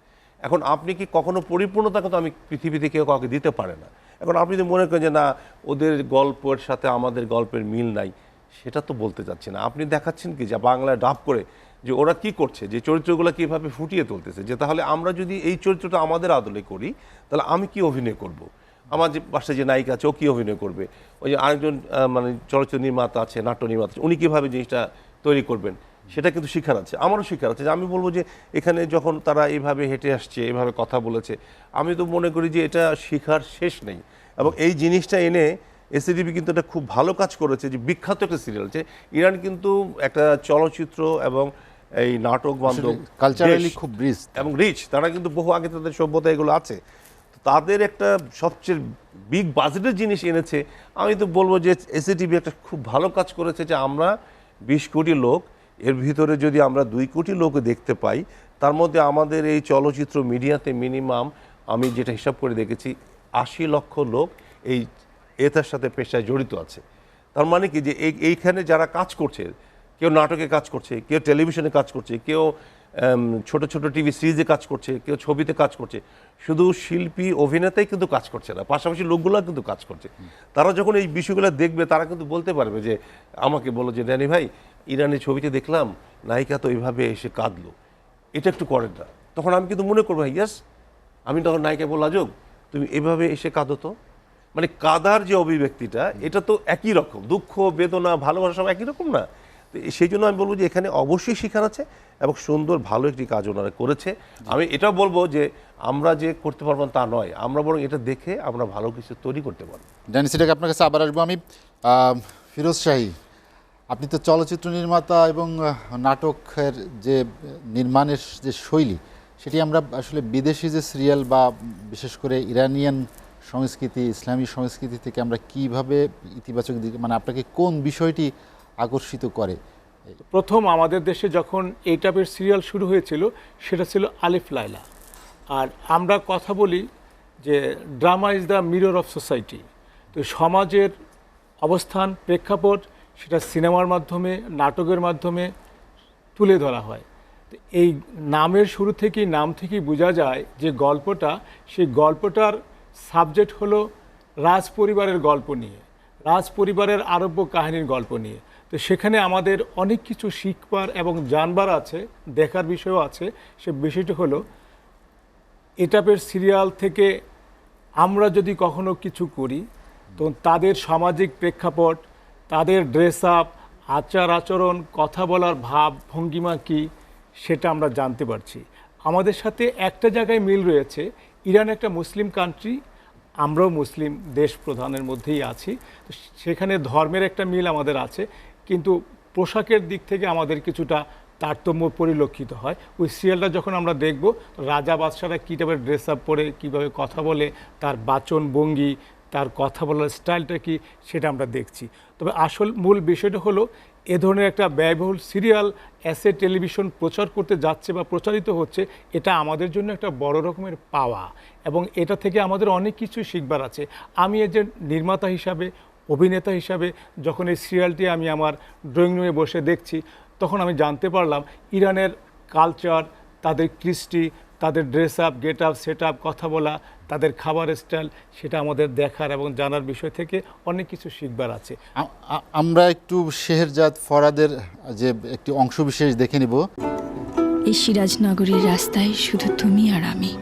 এখন আপনি কি কখনো পরিপূর্ণতা তো আমি পৃথিবীতে কেউ কাউকে দিতে পারে না। এখন আপনি যদি মনে করেন যে না ওদের গল্পের সাথে আমাদের গল্পের মিল নাই, সেটা তো বলতে চাচ্ছি না। আপনি দেখাচ্ছেন কি যে বাংলায় ডাব করে যে ওরা কি করছে, যে চরিত্রগুলো কীভাবে ফুটিয়ে তুলতেছে, যে তাহলে আমরা যদি এই চরিত্রটা আমাদের আদলে করি তাহলে আমি কি অভিনয় করব, আমার যে পাশে যে নায়িকা আছে ও কী অভিনয় করবে, ওই যে আরেকজন মানে চলচ্চিত্র নির্মাতা আছে, নাট্য নির্মাতা আছে, উনি কীভাবে জিনিসটা তৈরি করবেন, সেটা কিন্তু শিখার আছে, আমারও শিখার আছে। যে আমি বলবো যে এখানে যখন তারা এইভাবে হেঁটে আসছে, এইভাবে কথা বলেছে, আমি তো মনে করি যে এটা শিখার শেষ নেই। এবং এই জিনিসটা এনে এসিটিভি কিন্তু এটা খুব ভালো কাজ করেছে, যে বিখ্যাত একটা সিরিয়াল, যে ইরান কিন্তু একটা চলচ্চিত্র এবং এই নাটক বান্ধব, কালচারালি খুব রিচ এবং রিচ, তারা কিন্তু বহু আগে তাদের সভ্যতা এগুলো আছে, তাদের একটা সবচেয়ে বিগ বাজেটের জিনিস এনেছে। আমি তো বলবো যে এসিটিভি একটা খুব ভালো কাজ করেছে, যে আমরা 20 কোটি লোক, এর ভিতরে যদি আমরা 2 কোটি লোক দেখতে পাই, তার মধ্যে আমাদের এই চলচ্চিত্র মিডিয়াতে মিনিমাম আমি যেটা হিসাব করে দেখেছি 80 লক্ষ লোক এই এটার সাথে পেশায় জড়িত আছে। তার মানে কি যে এইখানে যারা কাজ করছে, কেউ নাটকে কাজ করছে, কেউ টেলিভিশনে কাজ করছে, কেউ ছোট ছোট টিভি সিরিজে কাজ করছে, কেউ ছবিতে কাজ করছে, শুধু শিল্পী অভিনেতাই কিন্তু কাজ করছে না, পাশাপাশি লোকগুলো কিন্তু কাজ করছে। তারা যখন এই বিষয়গুলো দেখবে তারা কিন্তু বলতে পারবে যে আমাকে বলো যে ড্যানি ভাই ইরানের ছবিতে দেখলাম নায়িকা তো এইভাবে এসে কাঁদলো, এটা একটু করেন না। তখন আমি কিন্তু মনে করবো ইয়াস, আমি তখন নায়িকা বললাম যোগ তুমি এভাবে এসে কাঁদো তো, মানে কাদার যে অভিব্যক্তিটা এটা তো একই রকম, দুঃখ বেদনা ভালোবাসা সব একই রকম না। তো সেই জন্য আমি বলবো যে এখানে অবশ্যই শিখার আছে এবং সুন্দর ভালো একটি কাজ ওনারা করেছে। আমি এটাও বলবো যে আমরা যে করতে পারবো তা নয়, আমরা বরং এটা দেখে আমরা ভালো কিছু তৈরি করতে পারবো। ড্যানি সিটাক, আপনার কাছে আবার আসবো আমি। ফিরোজ শাহী, আপনি তো চলচ্চিত্র নির্মাতা এবং নাটকের যে নির্মাণের যে শৈলী, সেটি আমরা আসলে বিদেশি যে সিরিয়াল বা বিশেষ করে ইরানিয়ান সংস্কৃতি, ইসলামী সংস্কৃতি থেকে আমরা কিভাবে ইতিবাচক দিকে, মানে আপনাকে কোন বিষয়টি আকর্ষিত করে? প্রথম আমাদের দেশে যখন এই টাইপের সিরিয়াল শুরু হয়েছিল সেটা ছিল আলিফ লায়লা। আর আমরা কথা বলি যে drama is the mirror of society. তো সমাজের অবস্থান, প্রেক্ষাপট সেটা সিনেমার মাধ্যমে, নাটকের মাধ্যমে তুলে ধরা হয়। তো এই নামের শুরু থেকেই, নাম থেকেই বোঝা যায় যে গল্পটা, সেই গল্পটার সাবজেক্ট হলো রাজ পরিবারের গল্প নিয়ে, রাজ পরিবারের আরব্য কাহিনীর গল্প নিয়ে। তো সেখানে আমাদের অনেক কিছু শিখবার এবং জানবার আছে, দেখার বিষয়ও আছে। সে বিষয়টি হলো এই টাইপের সিরিয়াল থেকে আমরা যদি কখনো কিছু করি তো তাদের সামাজিক প্রেক্ষাপট, তাদের ড্রেস আপ, আচার আচরণ, কথা বলার ভাব ভঙ্গিমা কি সেটা আমরা জানতে পারছি। আমাদের সাথে একটা জায়গায় মিল রয়েছে, ইরান একটা মুসলিম কান্ট্রি, আমরাও মুসলিম দেশ প্রধানের মধ্যেই আছি, তো সেখানে ধর্মের একটা মিল আমাদের আছে, কিন্তু পোশাকের দিক থেকে আমাদের কিছুটা তারতম্য পরিলক্ষিত হয়। ওই সিরিয়ালটা যখন আমরা দেখব, রাজা বাদশারা কী টাইপের ড্রেস আপ পরে কীভাবে কথা বলে, তার বাচন ভঙ্গি, তার কথা বলার স্টাইলটা কি, সেটা আমরা দেখছি। তবে আসল মূল বিষয়টা হলো, এ ধরনের একটা ব্যয়বহুল সিরিয়াল অ্যাসে টেলিভিশন প্রচার করতে যাচ্ছে বা প্রচারিত হচ্ছে, এটা আমাদের জন্য একটা বড় রকমের পাওয়া, এবং এটা থেকে আমাদের অনেক কিছু শিখবার আছে। আমি এজ এ নির্মাতা হিসাবে, অভিনেতা হিসাবে যখন এই সিরিয়ালটি আমি আমার ড্রয়িং রুমে বসে দেখছি, তখন আমি জানতে পারলাম ইরানের কালচার, তাদের কৃষ্টি, তাদের dress up, get up, set up, কথা বলা, তাদের খাবার স্টাইল, সেটা আমাদের দেখার এবং জানার বিষয় থেকে অনেক কিছু শিখবার আছে। আমরা একটু শেহরজাদ ফরাদের যে একটি অংশবিশেষ দেখে নিব। এই সিরাজনগরের রাস্তায় শুধু তুমি আর আমি।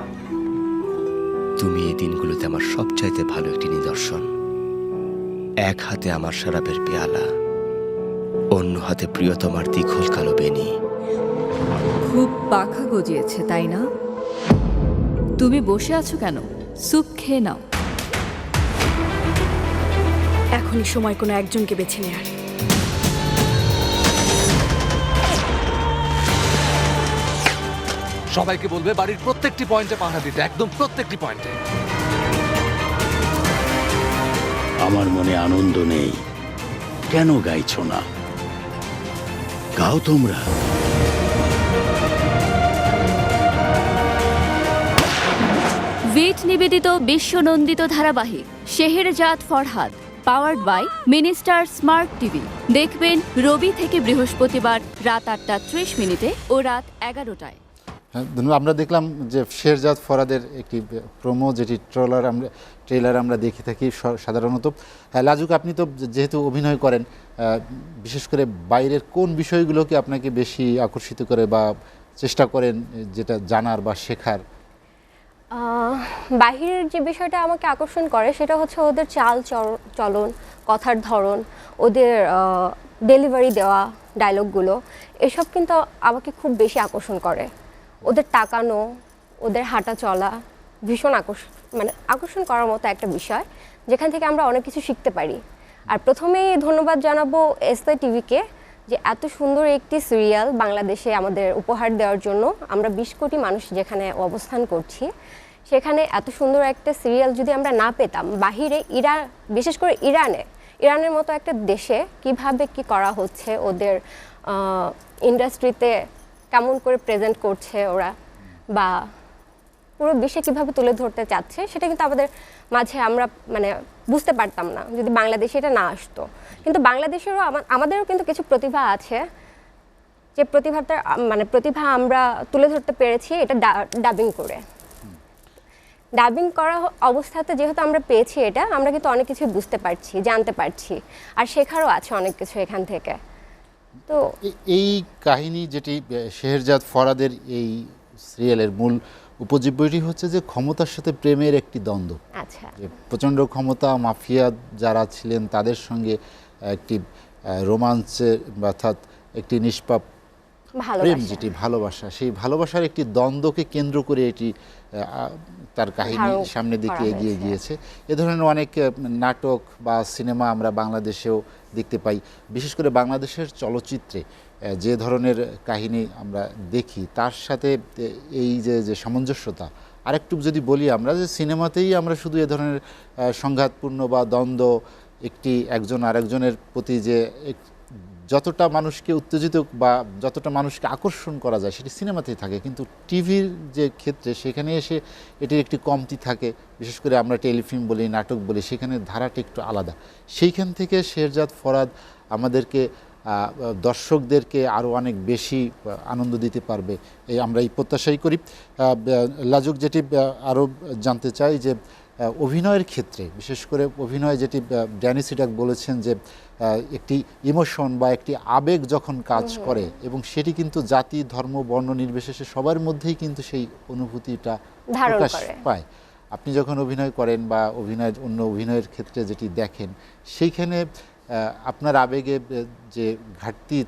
তুমি এই দিনগুলোতে আমার সবচাইতে ভালো একটি নিদর্শন। এক হাতে আমার শরাবের পেয়ালা, অন্য হাতে প্রিয়তমার দীঘল কালো বেনি। খুব পাখা গজিয়েছে তাই না? তুমি বসে আছো কেন? স্যুপ খেয়ে নাও। এখনই সময় কোনো একজনকে বেছে নেয়ার। সবাইকে বলবে বাড়ির প্রত্যেকটি পয়েন্টে পাহারা দিতে, একদম প্রত্যেকটি পয়েন্টে। আমার মনে আনন্দ নেই, কেন গাইছো না? গাও তোমরা। ভিট নিবেদিত বিশ্বনন্দিত ধারাবাহিক শেহরজাদ ফরহাদ, powered by minister smart TV. দেখবেন রবি থেকে বৃহস্পতিবার রাত 8:30 ও রাত 11টায়। হ্যাঁ, ধন্যবাদ। আমরা দেখলাম যে শেহরজাদ ফরাদের একটি প্রোমো, যেটি ট্রেলার আমরা দেখে থাকি সাধারণত। হ্যাঁ, লাজুক, আপনি তো যেহেতু অভিনয় করেন, বিশেষ করে বাইরের কোন বিষয়গুলোকে আপনাকে বেশি আকর্ষিত করে বা চেষ্টা করেন যেটা জানার বা শেখার? বাহিরের যে বিষয়টা আমাকে আকর্ষণ করে সেটা হচ্ছে ওদের চাল চলন, কথার ধরন, ওদের ডেলিভারি দেওয়া ডায়লগগুলো, এসব কিন্তু আমাকে খুব বেশি আকর্ষণ করে। ওদের তাকানো, ওদের হাঁটা চলা ভীষণ আকর্ষণ করার মতো একটা বিষয়, যেখান থেকে আমরা অনেক কিছু শিখতে পারি। আর প্রথমেই ধন্যবাদ জানাবো এসআই টিভিকে, যে এত সুন্দর একটি সিরিয়াল বাংলাদেশে আমাদের উপহার দেওয়ার জন্য। আমরা 20 কোটি মানুষ যেখানে অবস্থান করছি, সেখানে এত সুন্দর একটা সিরিয়াল যদি আমরা না পেতাম, বাহিরে বিশেষ করে ইরানের মতো একটা দেশে কিভাবে কি করা হচ্ছে, ওদের ইন্ডাস্ট্রিতে কেমন করে প্রেজেন্ট করছে ওরা, বা পুরো বিশ্বে কীভাবে তুলে ধরতে চাচ্ছে, সেটা কিন্তু আমাদের মাঝে আমরা বুঝতে পারতাম না যদি বাংলাদেশে এটা না আসতো। কিন্তু বাংলাদেশেরও আমাদেরও কিন্তু কিছু প্রতিভা আছে, যে প্রতিভা আমরা তুলে ধরতে পেরেছি এটা ডাবিং করে। ডাবিং করা অবস্থাতে যেহেতু আমরা পেয়েছি এটা, আমরা কিন্তু অনেক কিছু বুঝতে পারছি, জানতে পারছি, আর শেখারও আছে অনেক কিছু এখান থেকে। তো এই কাহিনী, যেটি শেহরজাদ ফরাদের এই সিরিয়ালের মূল উপজীব্যটি হচ্ছে যে ক্ষমতার সাথে প্রেমের একটি দ্বন্দ্ব। আচ্ছা, যে প্রচণ্ড ক্ষমতা, মাফিয়া যারা ছিলেন তাদের সঙ্গে একটি রোমাঞ্চের, অর্থাৎ একটি নিষ্পাপ প্রেম, যেটি ভালোবাসা, সেই ভালোবাসার একটি দ্বন্দ্বকে কেন্দ্র করে এটি তার কাহিনী সামনের দিকে এগিয়ে গিয়েছে। এ ধরনের অনেক নাটক বা সিনেমা আমরা বাংলাদেশেও দেখতে পাই। বিশেষ করে বাংলাদেশের চলচ্চিত্রে যে ধরনের কাহিনী আমরা দেখি, তার সাথে এই যে সামঞ্জস্যতা, আরেকটু যদি বলি আমরা, যে সিনেমাতেই আমরা শুধু এ ধরনের সংঘাতপূর্ণ বা দ্বন্দ্ব, একজন আরেকজনের প্রতি যে যতটা মানুষকে উত্তেজিত বা যতটা মানুষকে আকর্ষণ করা যায় সেটি সিনেমাতেই থাকে, কিন্তু টিভির যে ক্ষেত্রে সেখানে এসে এটির একটি কমতি থাকে। বিশেষ করে আমরা টেলিফিল্ম বলি, নাটক বলি, সেখানে ধারাটা একটু আলাদা। সেইখান থেকে শেহরজাদ ফরাদ আমাদেরকে, দর্শকদেরকে আরও অনেক বেশি আনন্দ দিতে পারবে, আমরা এই প্রত্যাশাই করি। লাজুক, যেটি আরও জানতে চাই যে অভিনয়ের ক্ষেত্রে, বিশেষ করে অভিনয়, যেটি ড্যানি সিডাক বলেছেন যে একটি ইমোশন বা একটি আবেগ যখন কাজ করে, এবং সেটি কিন্তু জাতি, ধর্ম, বর্ণ নির্বিশেষে সবার মধ্যেই কিন্তু সেই অনুভূতিটা প্রকাশ পায়। আপনি যখন অভিনয় করেন বা অন্য অভিনয়ের ক্ষেত্রে যেটি দেখেন, সেইখানে আপনার আবেগে যে ঘাটতি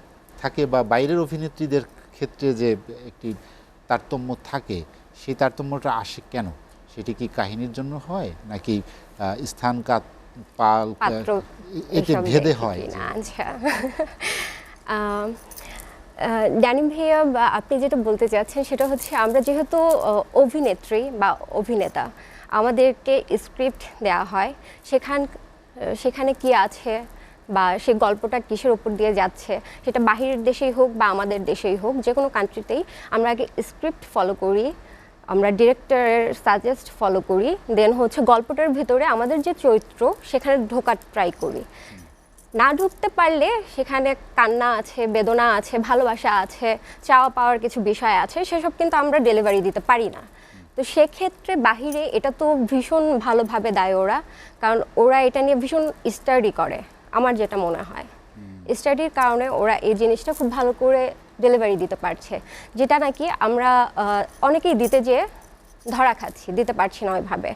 থাকে বা বাইরের অভিনেত্রীদের ক্ষেত্রে যে একটি তারতম্য থাকে, সেই তারতম্যটা আসে কেন? সেটি কি কাহিনীর জন্য হয় নাকি স্থান পাল পাত্র এতে এসব ভেদে দেখে হয়? কিনা। আচ্ছা ড্যানিম ভাইয়া, আপনি যেটা বলতে চাচ্ছেন সেটা হচ্ছে আমরা যেহেতু অভিনেত্রী বা অভিনেতা, আমাদেরকে স্ক্রিপ্ট দেওয়া হয়, সেখানে কি আছে বা সেই গল্পটা কিসের উপর দিয়ে যাচ্ছে, সেটা বাহিরের দেশেই হোক বা আমাদের দেশেই হোক, যে কোনো কান্ট্রিতেই আমরা আগে স্ক্রিপ্ট ফলো করি, আমরা ডিরেক্টরের সাজেস্ট ফলো করি, দেন হচ্ছে গল্পটার ভিতরে আমাদের যে চরিত্র সেখানে ঢোকার ট্রাই করি। না ঢুকতে পারলে সেখানে কান্না আছে, বেদনা আছে, ভালোবাসা আছে, চাওয়া পাওয়ার কিছু বিষয় আছে, সেসব কিন্তু আমরা ডেলিভারি দিতে পারি না। তো সেক্ষেত্রে বাহিরে এটা তো ভীষণ ভালোভাবে দেয় ওরা, কারণ ওরা এটা নিয়ে ভীষণ স্টাডি করে, আমার যেটা মনে হয়। স্টাডির কারণে ওরা এই জিনিসটা খুব ভালো করে ডেলিভারি দিতে পারছে, যেটা নাকি আমরা অনেকেই দিতে যেয়ে ধরা খাচ্ছি, দিতে পারছি না ওইভাবে।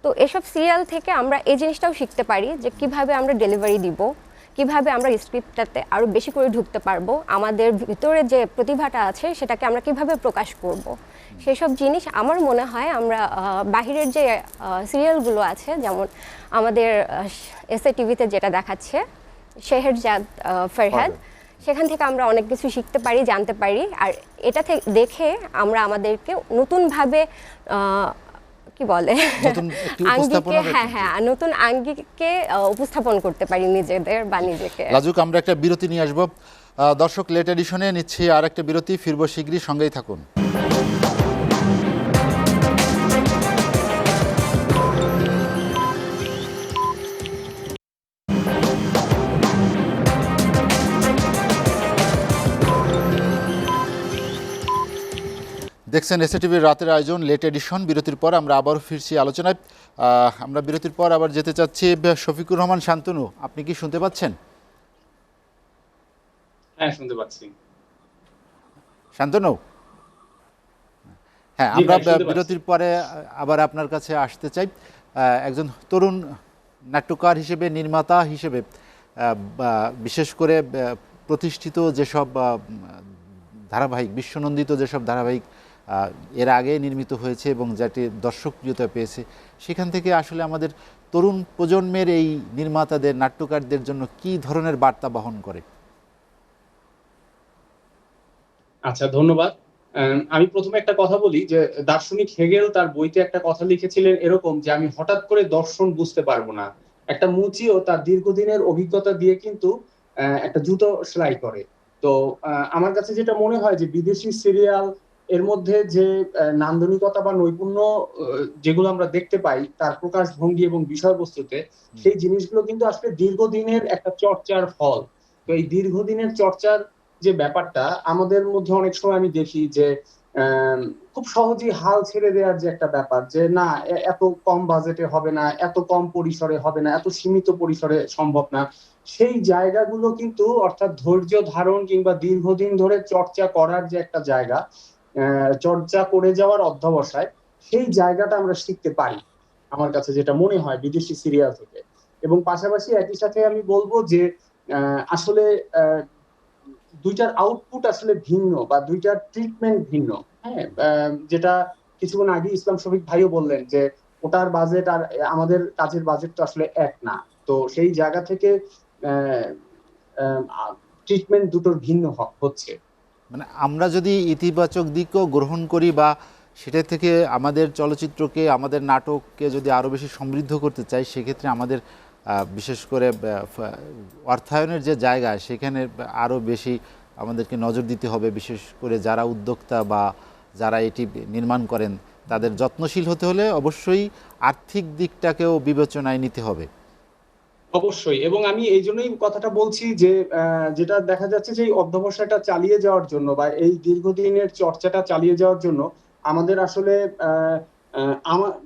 তো এসব সিরিয়াল থেকে আমরা এই জিনিসটাও শিখতে পারি যে কিভাবে আমরা ডেলিভারি দিব, কিভাবে আমরা স্ক্রিপ্টটাতে আরও বেশি করে ঢুকতে পারবো, আমাদের ভিতরে যে প্রতিভাটা আছে সেটাকে আমরা কিভাবে প্রকাশ করব। সেসব জিনিস আমার মনে হয় আমরা বাহিরের যে সিরিয়ালগুলো আছে, যেমন আমাদের এসএ টিভিতে যেটা দেখাচ্ছে শেহেরজাদ ফরহাদ, সেখান থেকে আমরা অনেক কিছু শিখতে পারি, জানতে পারি। আর এটা থেকে দেখে আমরা আমাদেরকে নতুনভাবে কি বলে আঙ্গিকে, হ্যাঁ নতুন আঙ্গিকে উপস্থাপন করতে পারি নিজেদের বা নিজেকে। লাজুক, আমরা একটা বিরতি নিয়ে আসবো। দর্শক, লেট এডিশনে নিচ্ছি আর একটা বিরতি, ফিরবো শীঘ্রই, সঙ্গেই থাকুন। দেখছেন এসএটিভির রাতের আয়োজন লেট এডিশন। বিরতির পর আমরা আবারও ফিরছি আলোচনায়। আমরা বিরতির পর আবার যেতে চাচ্ছি শফিকুর রহমান শান্তনু, আপনি কি শুনতে পাচ্ছেন? হ্যাঁ, শুনতে পাচ্ছি। শান্তনু, হ্যাঁ, আমরা বিরতির পরে আবার আপনার কাছে আসতে চাই। একজন তরুণ নাট্যকার হিসেবে, নির্মাতা হিসেবে, বিশেষ করে প্রতিষ্ঠিত যেসব ধারাবাহিক, বিশ্বনন্দিত যেসব ধারাবাহিক এর আগে নির্মিত হয়েছে এবং যেটি দর্শকপ্রিয়তা পেয়েছে, সেখান থেকে আসলে আমাদের তরুণ প্রজন্মের এই নির্মাতাদের, নাট্যকারদের জন্য কি ধরনের বার্তা বহন করে? আচ্ছা, ধন্যবাদ। আমি প্রথমে একটা কথা বলি যে দার্শনিক হেগেল তার বইতে একটা কথা লিখেছিলেন এরকম, যে আমি হঠাৎ করে দর্শন বুঝতে পারবো না। একটা মুচিও তার দীর্ঘদিনের অভিজ্ঞতা দিয়ে কিন্তু একটা জুতো সেলাই করে। তো আমার কাছে যেটা মনে হয় যে বিদেশি সিরিয়াল এর মধ্যে যে নান্দনিকতা বা নৈপুণ্য যেগুলো আমরা দেখতে পাই তার প্রকাশভঙ্গি এবং বিষয়বস্তুতে, সেই জিনিসগুলো কিন্তু আসলে দীর্ঘদিনের একটা চর্চার ফল। তো এই দীর্ঘদিনের চর্চার যে ব্যাপারটা আমাদের মধ্যে অনেক সময় আমি দেখি যে খুব সহজেই হাল ছেড়ে দেওয়ার যে একটা ব্যাপার, যে না এত কম বাজেটে হবে না, এত কম পরিসরে হবে না, এত সীমিত পরিসরে সম্ভব না, সেই জায়গাগুলো কিন্তু, অর্থাৎ ধৈর্য ধারণ কিংবা দীর্ঘদিন ধরে চর্চা করার যে একটা জায়গা, চর্চা করে যাওয়ার অধ্যবসায়, সেই জায়গাটা আমরা শিখতে পারি আমার কাছে যেটা মনে হয় বিদেশি সিরিয়াল থেকে। এবং পাশাপাশি একই সাথে আমি বলবো যে আসলে দুইটার আউটপুট আসলে ভিন্ন বা দুইটার ট্রিটমেন্ট ভিন্ন। হ্যাঁ, যেটা কিছুক্ষণ আগে ইসলাম শফিক ভাইও বললেন যে ওটার বাজেট আর আমাদের কাজের বাজেট তো আসলে এক না। তো সেই জায়গা থেকে ট্রিটমেন্ট দুটোর ভিন্ন হচ্ছে। মানে আমরা যদি ইতিবাচক দিকও গ্রহণ করি বা সেটা থেকে আমাদের চলচ্চিত্রকে, আমাদের নাটককে যদি আরও বেশি সমৃদ্ধ করতে চাই, সেক্ষেত্রে আমাদের বিশেষ করে অর্থায়নের যে জায়গা, সেখানে আরও বেশি আমাদেরকে নজর দিতে হবে। বিশেষ করে যারা উদ্যোক্তা বা যারা এটি নির্মাণ করেন, তাদের যত্নশীল হতে হলে অবশ্যই আর্থিক দিকটাকেও বিবেচনায় নিতে হবে। অবশ্যই। এবং আমি এই জন্যই কথাটা বলছি যে যেটা দেখা যাচ্ছে যে এই অধ্যবসায়টা চালিয়ে যাওয়ার জন্য বা এই দীর্ঘদিনের চর্চাটা চালিয়ে যাওয়ার জন্য আমাদের আসলে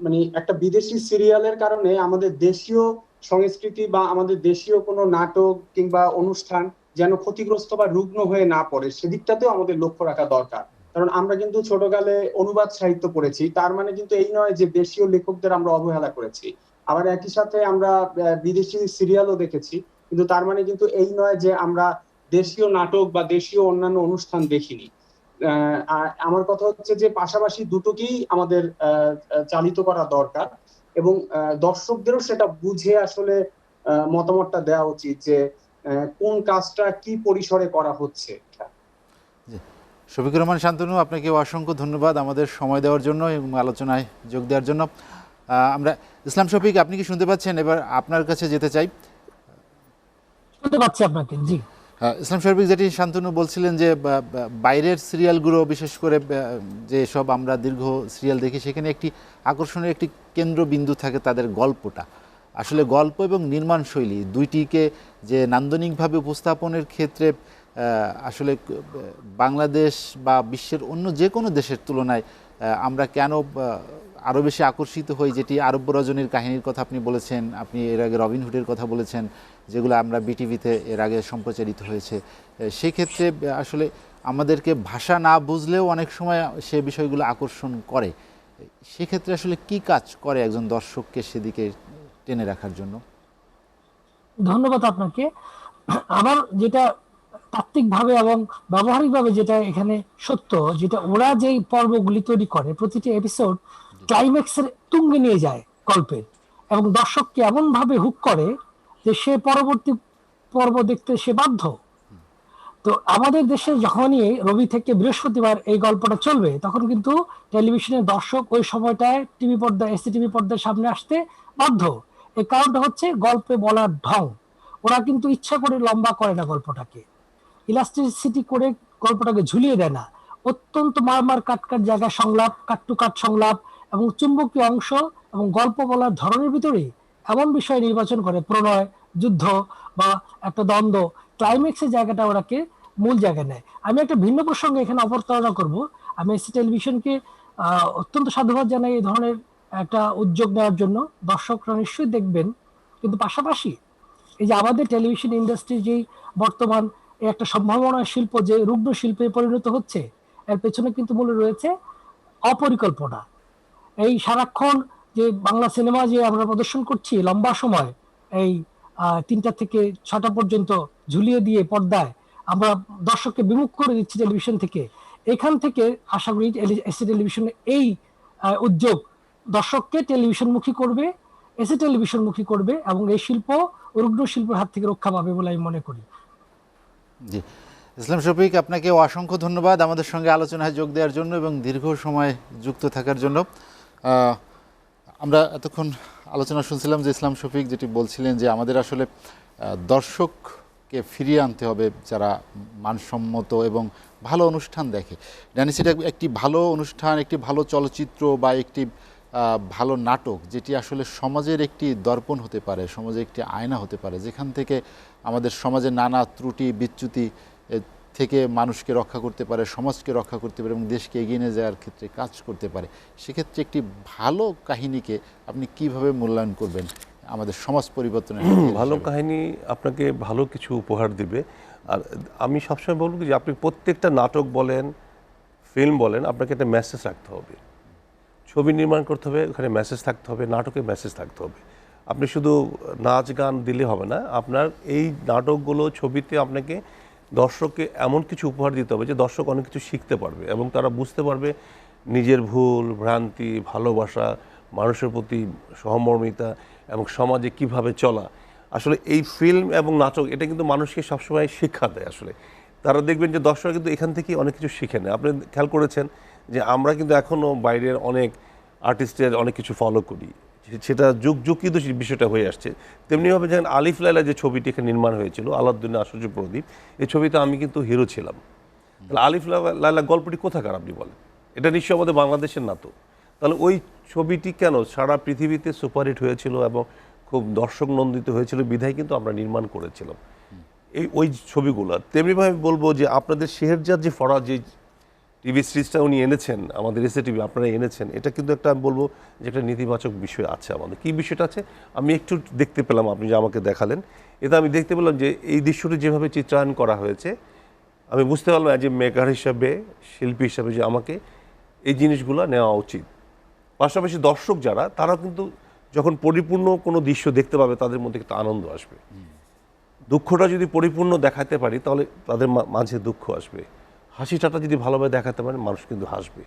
মানে একটা বিদেশি সিরিয়ালের কারণে আমাদের দেশীয় সংস্কৃতি বা আমাদের দেশীয় কোনো নাটক কিংবা অনুষ্ঠান যেন ক্ষতিগ্রস্ত বা রুগ্ন হয়ে না পড়ে, সেদিকটাতেও আমাদের লক্ষ্য রাখা দরকার। কারণ আমরা কিন্তু ছোটকালে অনুবাদ সাহিত্য পড়েছি, তার মানে কিন্তু এই নয় যে দেশীয় লেখকদের আমরা অবহেলা করেছি। আবার একই সাথে আমরা বিদেশি সিরিয়ালও দেখেছি, কিন্তু তার মানে কিন্তু এই নয় যে আমরা দেশীয় নাটক বা দেশীয় অন্যান্য অনুষ্ঠান দেখিনি। আর আমার কথা হচ্ছে যে পাশাপাশি দুটোকেই আমাদের চালিত করা দরকার, এবং দর্শকদেরও সেটা বুঝে আসলে মতামতটা দেওয়া উচিত যে কোন কাজটা কি পরিসরে করা হচ্ছে। শফিকুর রহমান শান্তনু, আপনাকে অসংখ্য ধন্যবাদ আমাদের সময় দেওয়ার জন্য এবং আলোচনায় যোগ দেওয়ার জন্য। আমরা ইসলাম শফিক, আপনি কি শুনতে পাচ্ছেন? এবার আপনার কাছে যেতে চাই। শুনতে পাচ্ছি আপনাকে, জি। ইসলাম শফিক, যেটি শান্তনু বলছিলেন যে বাইরের সিরিয়ালগুলো, বিশেষ করে যে সব আমরা দীর্ঘ সিরিয়াল দেখি, সেখানে একটি আকর্ষণের একটি কেন্দ্রবিন্দু থাকে তাদের গল্পটা। আসলে গল্প এবং নির্মাণ শৈলী দুইটিকে যে নান্দনিকভাবে উপস্থাপনের ক্ষেত্রে আসলে বাংলাদেশ বা বিশ্বের অন্য যে কোনো দেশের তুলনায় আমরা কেন আরও বেশি আকর্ষিত হই, যেটি আরব্য রজনীর কাহিনীর কথা আপনি বলেছেন, আপনি এর আগে রবিনহুডের কথা বলেছেন, যেগুলো আমরা বিটিভিতে এর আগে সম্প্রচারিত হয়েছে। সেক্ষেত্রে আসলে আমাদেরকে ভাষা না বুঝলেও অনেক সময় সে বিষয়গুলো আকর্ষণ করে। সেক্ষেত্রে আসলে কি কাজ করে একজন দর্শককে সেদিকে টেনে রাখার জন্য? ধন্যবাদ আপনাকে। আমার যেটা তাত্ত্বিকভাবে এবং ব্যবহারিকভাবে যেটা এখানে সত্য, যেটা ওরা যেই পর্বগুলি তৈরি করে, প্রতিটি এপিসোড ক্লাইম্যাক্সের তুঙ্গে নিয়ে যায় গল্পের, এবং দর্শককে এমন ভাবে হুক করে যে সে পরবর্তী পর্ব দেখতে সে বাধ্য। তো আমাদের দেশে যখনই রবি থেকে বৃহস্পতিবার এই গল্পটা চলবে, তখন কিন্তু টেলিভিশনের দর্শক ওই সময়টায় টিভি পর্দা, এসসিটিভি পর্দার সামনে আসতে বাধ্য। এই কারণটা হচ্ছে গল্পে বলার ঢং। ওরা কিন্তু ইচ্ছা করে লম্বা করে না গল্পটাকে, ইলাস্টিসিটি করে গল্পটাকে ঝুলিয়ে দেয় না। অত্যন্ত মারমার কাটকাট জায়গা সংলাপ, কাট টু কাট সংলাপ এবং চুম্বকীয় অংশ এবং গল্প বলার ধরনের ভিতরে এমন বিষয় নির্বাচন করে, প্রণয়, যুদ্ধ বা একটা দ্বন্দ্ব, ক্লাইম্যাক্সের জায়গাটা ওরাকে মূল জায়গায় নেয়। আমি একটা ভিন্ন প্রসঙ্গে এখানে অবতারণা করব। আমি এসি টেলিভিশনকে অত্যন্ত সাধুবাদ জানাই এই ধরনের একটা উদ্যোগ নেওয়ার জন্য। দর্শকরা নিশ্চয়ই দেখবেন, কিন্তু পাশাপাশি এই যে আমাদের টেলিভিশন ইন্ডাস্ট্রি যেই বর্তমান একটা সম্ভাবনা শিল্প যে রুগ্ন শিল্পে পরিণত হচ্ছে, এর পেছনে কিন্তু মূলে রয়েছে অপরিকল্পনা। এই সারাক্ষণ যে বাংলা সিনেমা যে আমরা প্রদর্শন করছি লম্বা সময়, এই 3টা থেকে 6টা পর্যন্ত ঝুলিয়ে দিয়ে পর্দায় আমরা দর্শককে বিমুখ করে দিচ্ছি টেলিভিশন থেকে। এখান থেকে আশা করি এসি টেলিভিশন এই উদ্যোগ দর্শককে টেলিভিশনমুখী করবে, এসি টেলিভিশনমুখী করবে, এবং এই শিল্প রুগ্ন শিল্পের হাত থেকে রক্ষা পাবে বলে আমি মনে করি। জি, ইসলাম শফিক, আপনাকে অসংখ্য ধন্যবাদ আমাদের সঙ্গে আলোচনায় যোগ দেওয়ার জন্য এবং দীর্ঘ সময় যুক্ত থাকার জন্য। আমরা এতক্ষণ আলোচনা শুনছিলাম যে ইসলাম শফিক যেটি বলছিলেন যে আমাদের আসলে দর্শককে ফিরিয়ে আনতে হবে যারা মানসম্মত এবং ভালো অনুষ্ঠান দেখে। ড্যানিস, এটা একটি ভালো অনুষ্ঠান, একটি ভালো চলচ্চিত্র বা একটি ভালো নাটক যেটি আসলে সমাজের একটি দর্পণ হতে পারে, সমাজের একটি আয়না হতে পারে, যেখান থেকে আমাদের সমাজের নানা ত্রুটি বিচ্যুতি থেকে মানুষকে রক্ষা করতে পারে, সমাজকে রক্ষা করতে পারে এবং দেশকে এগিয়ে নিয়ে যাওয়ার ক্ষেত্রে কাজ করতে পারে। সেক্ষেত্রে একটি ভালো কাহিনীকে আপনি কিভাবে মূল্যায়ন করবেন আমাদের সমাজ পরিবর্তনের? ভালো কাহিনী আপনাকে ভালো কিছু উপহার দিবে। আর আমি সবসময় বলবো যে আপনি প্রত্যেকটা নাটক বলেন, ফিল্ম বলেন, আপনাকে একটা মেসেজ রাখতে হবে। ছবি নির্মাণ করতে হবে, ওখানে মেসেজ থাকতে হবে, নাটকে মেসেজ থাকতে হবে। আপনি শুধু নাচ গান দিলে হবে না, আপনার এই নাটকগুলো ছবিতে আপনাকে দর্শককে এমন কিছু উপহার দিতে হবে যে দর্শক অনেক কিছু শিখতে পারবে এবং তারা বুঝতে পারবে নিজের ভুল ভ্রান্তি, ভালোবাসা, মানুষের প্রতি সহমর্মিতা এবং সমাজে কিভাবে চলা। আসলে এই ফিল্ম এবং নাটক এটা কিন্তু মানুষকে সবসময় শিক্ষা দেয়। আসলে তারা দেখবেন যে দর্শক কিন্তু এখান থেকেই অনেক কিছু শিখে নেয়। আপনি খেয়াল করেছেন যে আমরা কিন্তু এখনও বাইরের অনেক আর্টিস্টের অনেক কিছু ফলো করি, সেটা যুগ যুগ কিন্তু বিষয়টা হয়ে আসছে। তেমনিভাবে যেমন আলিফ লায়লা যে ছবিটি এখানে নির্মাণ হয়েছিল, আলাউদ্দিন আশ্চর্য প্রদীপ, এই ছবিতে আমি কিন্তু হিরো ছিলাম। তাহলে আলিফ লায়লা গল্পটি কোথাকার আপনি বলেন? এটা নিশ্চয়ই আমাদের বাংলাদেশের না তো। তাহলে ওই ছবিটি কেন সারা পৃথিবীতে সুপারহিট হয়েছিল এবং খুব দর্শক নন্দিত হয়েছিল বিধায় কিন্তু আমরা নির্মাণ করেছিলাম ওই ছবিগুলো। তেমনিভাবে বলবো যে আপনাদের শেহরজাদ যে ফরাজ যে টিভি সিরিজটা উনি এনেছেন, আমাদের এসএ টিভি আপনারা এনেছেন, এটা কিন্তু একটা আমি বলবো যে একটা নেতিবাচক বিষয় আছে আমাদের। কী বিষয়টা আছে আমি একটু দেখতে পেলাম, আপনি যে আমাকে দেখালেন, এতে আমি দেখতে পেলাম যে এই দৃশ্যটি যেভাবে চিত্রায়ন করা হয়েছে, আমি বুঝতে পারলাম অ্যাজ এ মেকার হিসাবে, শিল্পী হিসাবে, যে আমাকে এই জিনিসগুলো নেওয়া উচিত। পাশাপাশি দর্শক যারা, তারা কিন্তু যখন পরিপূর্ণ কোনো দৃশ্য দেখতে পাবে তাদের মধ্যে কিন্তু আনন্দ আসবে। দুঃখটা যদি পরিপূর্ণ দেখাতে পারি তাহলে তাদের মাঝে দুঃখ আসবে, হাসিটাটা যদি ভালোভাবে দেখাতে পারেন মানুষ কিন্তু হাসবে।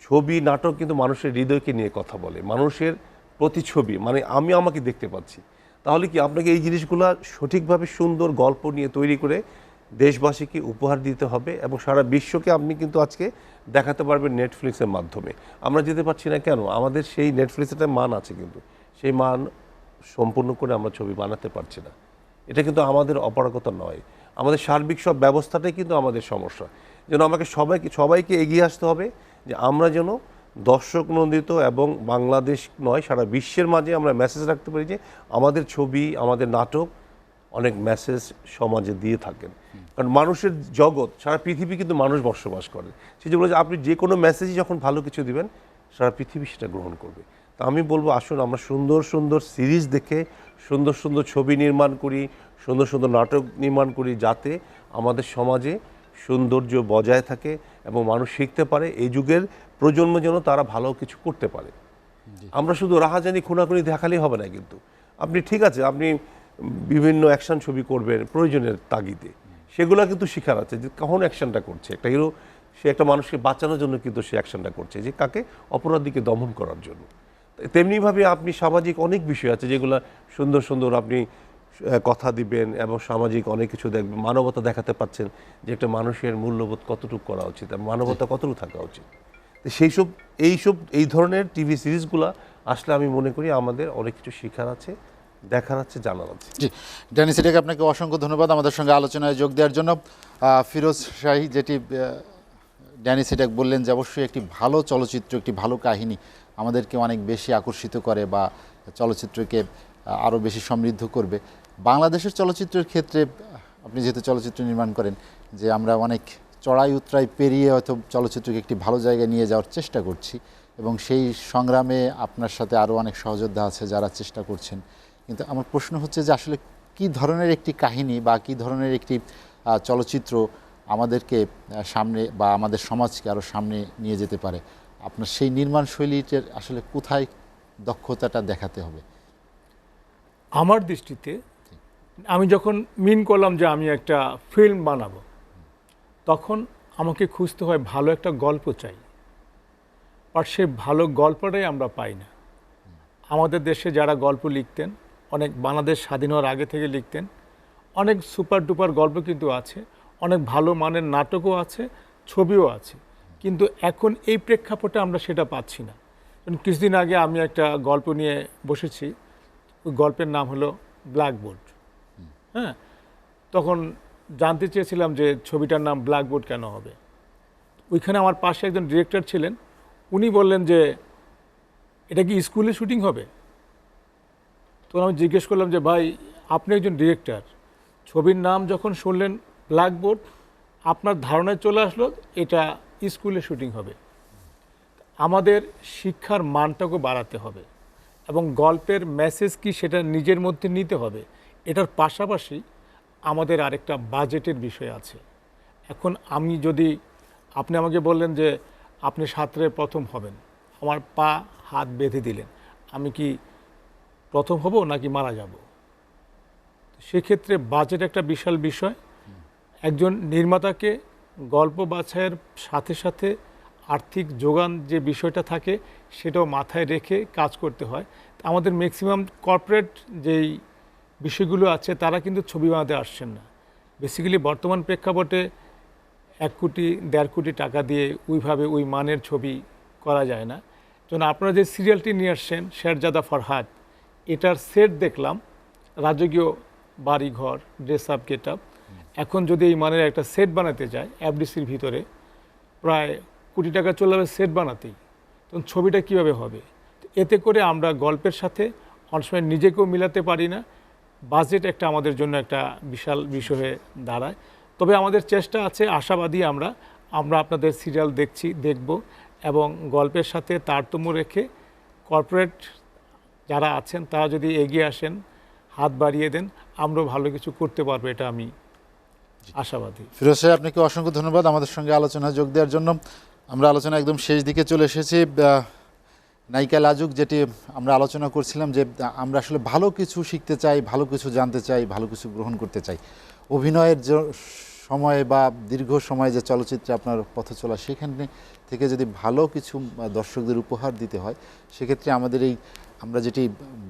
ছবি নাটক কিন্তু মানুষের হৃদয়কে নিয়ে কথা বলে, মানুষের প্রতিছবি, মানে আমি আমাকে দেখতে পাচ্ছি। তাহলে কি আপনাকে এই জিনিসগুলো সঠিকভাবে সুন্দর গল্প নিয়ে তৈরি করে দেশবাসীকে উপহার দিতে হবে এবং সারা বিশ্বকে আপনি কিন্তু আজকে দেখাতে পারবেন নেটফ্লিক্সের মাধ্যমে। আমরা যেতে পারছি না কেন? আমাদের সেই নেটফ্লিক্সের মান আছে, কিন্তু সেই মান সম্পূর্ণ করে আমরা ছবি বানাতে পারছি না। এটা কিন্তু আমাদের অপারগতা নয়, আমাদের সার্বিক সব ব্যবস্থাটাই কিন্তু আমাদের সমস্যা। যেন আমাকে সবাইকে এগিয়ে আসতে হবে যে আমরা যেন দর্শক নন্দিত এবং বাংলাদেশ নয় সারা বিশ্বের মাঝে আমরা মেসেজ রাখতে পারি যে আমাদের ছবি, আমাদের নাটক অনেক মেসেজ সমাজে দিয়ে থাকেন। কারণ মানুষের জগৎ, সারা পৃথিবী কিন্তু মানুষ বসবাস করে। সেই যে বলে আপনি যে কোনো মেসেজই যখন ভালো কিছু দিবেন সারা পৃথিবী সেটা গ্রহণ করবে। তা আমি বলবো আসুন আমরা সুন্দর সুন্দর সিরিজ দেখে সুন্দর সুন্দর ছবি নির্মাণ করি, সুন্দর সুন্দর নাটক নির্মাণ করি, যাতে আমাদের সমাজে সৌন্দর্য বজায় থাকে এবং মানুষ শিখতে পারে, এই যুগের প্রজন্ম যেন তারা ভালো কিছু করতে পারে। আমরা শুধু রাহাজানি খুনাখুনি দেখালেই হবে না। কিন্তু আপনি ঠিক আছে, আপনি বিভিন্ন অ্যাকশন ছবি করবেন প্রয়োজনের তাগিদে, সেগুলো কিন্তু শিখার আছে যে কখন অ্যাকশনটা করছে। একটা হিরো সে একটা মানুষকে বাঁচানোর জন্য কিন্তু সে অ্যাকশনটা করছে, যে কাকে? অপরাধীকে দমন করার জন্য। তেমনিভাবে আপনি সামাজিক অনেক বিষয় আছে যেগুলো সুন্দর সুন্দর আপনি কথা দিবেন এবং সামাজিক অনেক কিছু দেখবেন, মানবতা দেখাতে পাচ্ছেন যে একটা মানুষের মূল্যবোধ কতটুকু করা উচিত, মানবতা কতটুকু থাকা উচিত। তো এই ধরনের টিভি সিরিজগুলো আসলে আমি মনে করি আমাদের অনেক কিছু শেখার আছে, দেখার আছে, জানার আছে। জি, ড্যানি সিটেক আপনাকে অসংখ্য ধন্যবাদ আমাদের সঙ্গে আলোচনায় যোগ দেওয়ার জন্য। ফিরোজ শাহী, যেটি ড্যানি সিটেক বললেন যে অবশ্যই একটি ভালো চলচ্চিত্র, একটি ভালো কাহিনী আমাদেরকে অনেক বেশি আকর্ষিত করে বা চলচ্চিত্রকে আরও বেশি সমৃদ্ধ করবে। বাংলাদেশের চলচ্চিত্রের ক্ষেত্রে আপনি যেহেতু চলচ্চিত্র নির্মাণ করেন, যে আমরা অনেক চড়াই উতরাই পেরিয়ে হয়তো চলচ্চিত্রকে একটি ভালো জায়গায় নিয়ে যাওয়ার চেষ্টা করছি এবং সেই সংগ্রামে আপনার সাথে আরও অনেক সহযোদ্ধা আছে যারা চেষ্টা করছেন। কিন্তু আমার প্রশ্ন হচ্ছে যে আসলে কী ধরনের একটি কাহিনী বা কী ধরনের একটি চলচ্চিত্র আমাদেরকে সামনে বা আমাদের সমাজকে আরও সামনে নিয়ে যেতে পারে? আপনার সেই নির্মাণ শৈলীটার আসলে কোথায় দক্ষতাটা দেখাতে হবে? আমার দৃষ্টিতে আমি যখন মিন করলাম যে আমি একটা ফিল্ম বানাবো, তখন আমাকে খুঁজতে হয় ভালো একটা গল্প চাই, আর সে ভালো গল্পটাই আমরা পাই না। আমাদের দেশে যারা গল্প লিখতেন, অনেক বাংলাদেশ স্বাধীন হওয়ার আগে থেকে লিখতেন, অনেক সুপার ডুপার গল্প কিন্তু আছে, অনেক ভালো মানের নাটকও আছে, ছবিও আছে, কিন্তু এখন এই প্রেক্ষাপটে আমরা সেটা পাচ্ছি না। কিছুদিন আগে আমি একটা গল্প নিয়ে বসেছি, ওই গল্পের নাম হলো ব্ল্যাকবোর্ড। হ্যাঁ, তখন জানতে চেয়েছিলাম যে ছবিটার নাম ব্ল্যাকবোর্ড কেন হবে। ওইখানে আমার পাশে একজন ডিরেক্টর ছিলেন, উনি বললেন যে এটা কি স্কুলে শুটিং হবে? তখন আমি জিজ্ঞেস করলাম যে ভাই, আপনি একজন ডিরেক্টর, ছবির নাম যখন শুনলেন ব্ল্যাকবোর্ড, আপনার ধারণায় চলে আসলো এটা স্কুলে শুটিং হবে। আমাদের শিক্ষার মানটাকে বাড়াতে হবে এবং গল্পের মেসেজ কি সেটা নিজের মধ্যে নিতে হবে। এটার পাশাপাশি আমাদের আরেকটা বাজেটের বিষয় আছে। এখন আমি যদি, আপনি আমাকে বললেন যে আপনি সাঁতরে প্রথম হবেন, আমার পা হাত বেঁধে দিলেন, আমি কি প্রথম হব নাকি মারা যাব? সেক্ষেত্রে বাজেট একটা বিশাল বিষয়। একজন নির্মাতাকে গল্প বাছাইয়ের সাথে সাথে আর্থিক যোগান যে বিষয়টা থাকে সেটাও মাথায় রেখে কাজ করতে হয়। আমাদের ম্যাক্সিমাম কর্পোরেট যেই বিষয়গুলো আছে তারা কিন্তু ছবি বানাতে আসছেন না। বেসিক্যালি বর্তমান প্রেক্ষাপটে 1 কোটি 1.5 কোটি টাকা দিয়ে ওইভাবে ওই মানের ছবি করা যায় না। যেন আপনারা যে সিরিয়ালটি নিয়ে আসছেন শেরজাদা ফরহাদ, এটার সেট দেখলাম, রাজকীয় বাড়িঘর, ড্রেস আপ, গেট আপ। এখন যদি এই মানের একটা সেট বানাতে যায় এফডিসির ভিতরে, প্রায় কোটি টাকা চলে যাবে সেট বানাতেই, তখন ছবিটা কীভাবে হবে? এতে করে আমরা গল্পের সাথে অনেক সময় নিজেকেও মিলাতে পারি না। বাজেট একটা আমাদের জন্য একটা বিশাল বিষয় হয়ে দাঁড়ায়। তবে আমাদের চেষ্টা আছে, আশাবাদী আমরা আপনাদের সিরিয়াল দেখব এবং গল্পের সাথে তারতম্য রেখে কর্পোরেট যারা আছেন তারা যদি এগিয়ে আসেন, হাত বাড়িয়ে দেন, আমরাও ভালো কিছু করতে পারবো, এটা আমি আশাবাদী। ফিরোজ সাহেব, আপনাকে অসংখ্য ধন্যবাদ আমাদের সঙ্গে আলোচনায় যোগ দেওয়ার জন্য। আমরা আলোচনা একদম শেষ দিকে চলে এসেছি। নায়িকা লাজুক, যেটি আমরা আলোচনা করছিলাম যে আমরা আসলে ভালো কিছু শিখতে চাই, ভালো কিছু জানতে চাই, ভালো কিছু গ্রহণ করতে চাই। অভিনয়ের সময় বা দীর্ঘ সময় যে চলচ্চিত্রে আপনার পথ চলা, সেখানে থেকে যদি ভালো কিছু দর্শকদের উপহার দিতে হয়, সেক্ষেত্রে আমাদের এই আমরা যেটি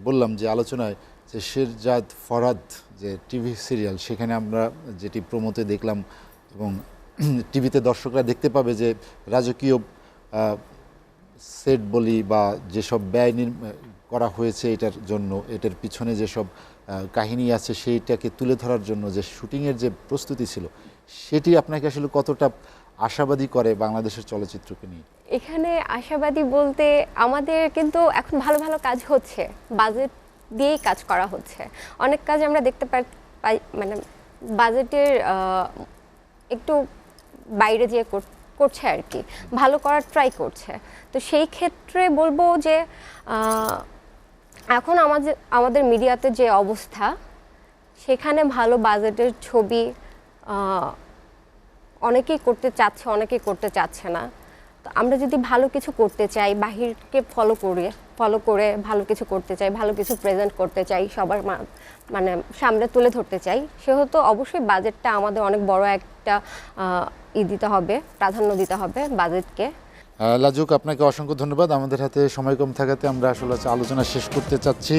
বললাম যে আলোচনায় যে শেরজাদ ফরহাদ যে টিভি সিরিয়াল, সেখানে আমরা যেটি প্রমোতে দেখলাম এবং টিভিতে দর্শকরা দেখতে পাবে যে রাজকীয় সেট বলি বা যেসব ব্যয় করা হয়েছে এটার জন্য, এটার পিছনে যেসব কাহিনী আছে সেইটাকে তুলে ধরার জন্য যে শুটিংয়ের যে প্রস্তুতি ছিল, সেটি আপনাকে আসলে কতটা আশাবাদী করে বাংলাদেশের চলচ্চিত্রকে নিয়ে? এখানে আশাবাদী বলতে আমাদের কিন্তু এখন ভালো ভালো কাজ হচ্ছে, বাজেট দিয়েই কাজ করা হচ্ছে। অনেক কাজ আমরা দেখতে পাই মানে বাজেটের একটু বাইরে যেয়ে করছে আর কি, ভালো করার ট্রাই করছে। তো সেই ক্ষেত্রে বলবো যে এখন আমাদের মিডিয়াতে যে অবস্থা, সেখানে ভালো বাজেটের ছবি অনেকেই করতে চাচ্ছে, অনেকেই করতে চাচ্ছে না। তো আমরা যদি ভালো কিছু করতে চাই, বাহিরকে ফলো করে ভালো কিছু করতে চাই, ভালো কিছু প্রেজেন্ট করতে চাই, সবার মানে সামনে তুলে ধরতে চাই, সেহেতু অবশ্যই বাজেটটা আমাদের অনেক বড় একটা দিতে হবে, প্রাধান্য দিতে হবে বাজেটকে। লাজুক, আপনাকে অসংখ্য ধন্যবাদ। আমাদের হাতে সময় কম থাকাতে আমরা আসলে আলোচনা শেষ করতে চাচ্ছি।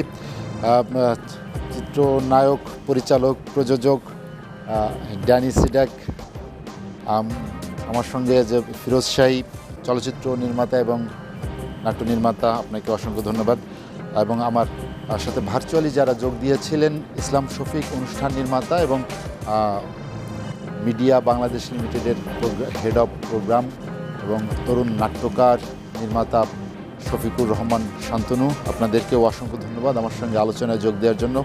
চিত্রনায়ক, পরিচালক, প্রযোজক ড্যানি সিডাক, আমার সঙ্গে যে ফিরোজ শাহী, চলচ্চিত্র নির্মাতা এবং নাট্য নির্মাতা, আপনাকে অসংখ্য ধন্যবাদ। এবং আমার সাথে ভার্চুয়ালি যারা যোগ দিয়েছিলেন, ইসলাম শফিক অনুষ্ঠান নির্মাতা এবং মিডিয়া বাংলাদেশ লিমিটেডের হেড অফ প্রোগ্রাম এবং তরুণ নাট্যকার নির্মাতা শফিকুর রহমান শান্তনু, আপনাদেরকেও অসংখ্য ধন্যবাদ আমার সঙ্গে আলোচনায় যোগ দেওয়ার জন্য।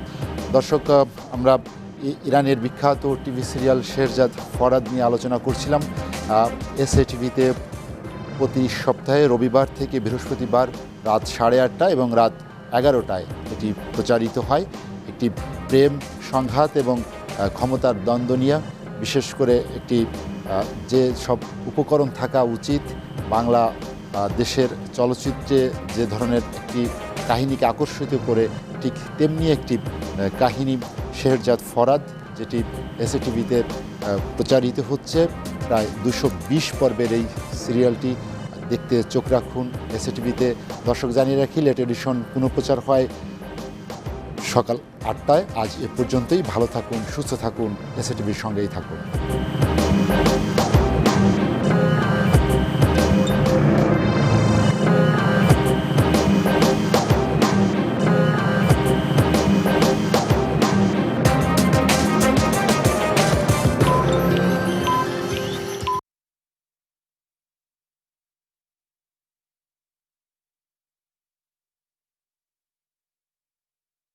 দর্শক, আমরা ইরানের বিখ্যাত টিভি সিরিয়াল শেরজাদ ফরহাদ নিয়ে আলোচনা করছিলাম। এসএ টিভিতে প্রতি সপ্তাহে রবিবার থেকে বৃহস্পতিবার রাত 8:30 এবং রাত 11টায় এটি প্রচারিত হয়। একটি প্রেম, সংঘাত এবং ক্ষমতার দ্বন্দ্ব নিয়ে, বিশেষ করে একটি যে সব উপকরণ থাকা উচিত বাংলা দেশের চলচ্চিত্রে, যে ধরনের একটি কাহিনীকে আকর্ষিত করে, ঠিক তেমনি একটি কাহিনী শেরজাদ ফরহাদ, যেটি এসএ টিভিতে প্রচারিত হচ্ছে। প্রায় 220 পর্বের এই সিরিয়ালটি দেখতে চোখ রাখুন এসএ টিভিতে। দর্শক, জানিয়ে রাখি, লেট এডিশন পুনঃপ্রচার হয় সকাল 8টায়। আজ এ পর্যন্তই। ভালো থাকুন, সুস্থ থাকুন, এসএ টিভির সঙ্গেই থাকুন।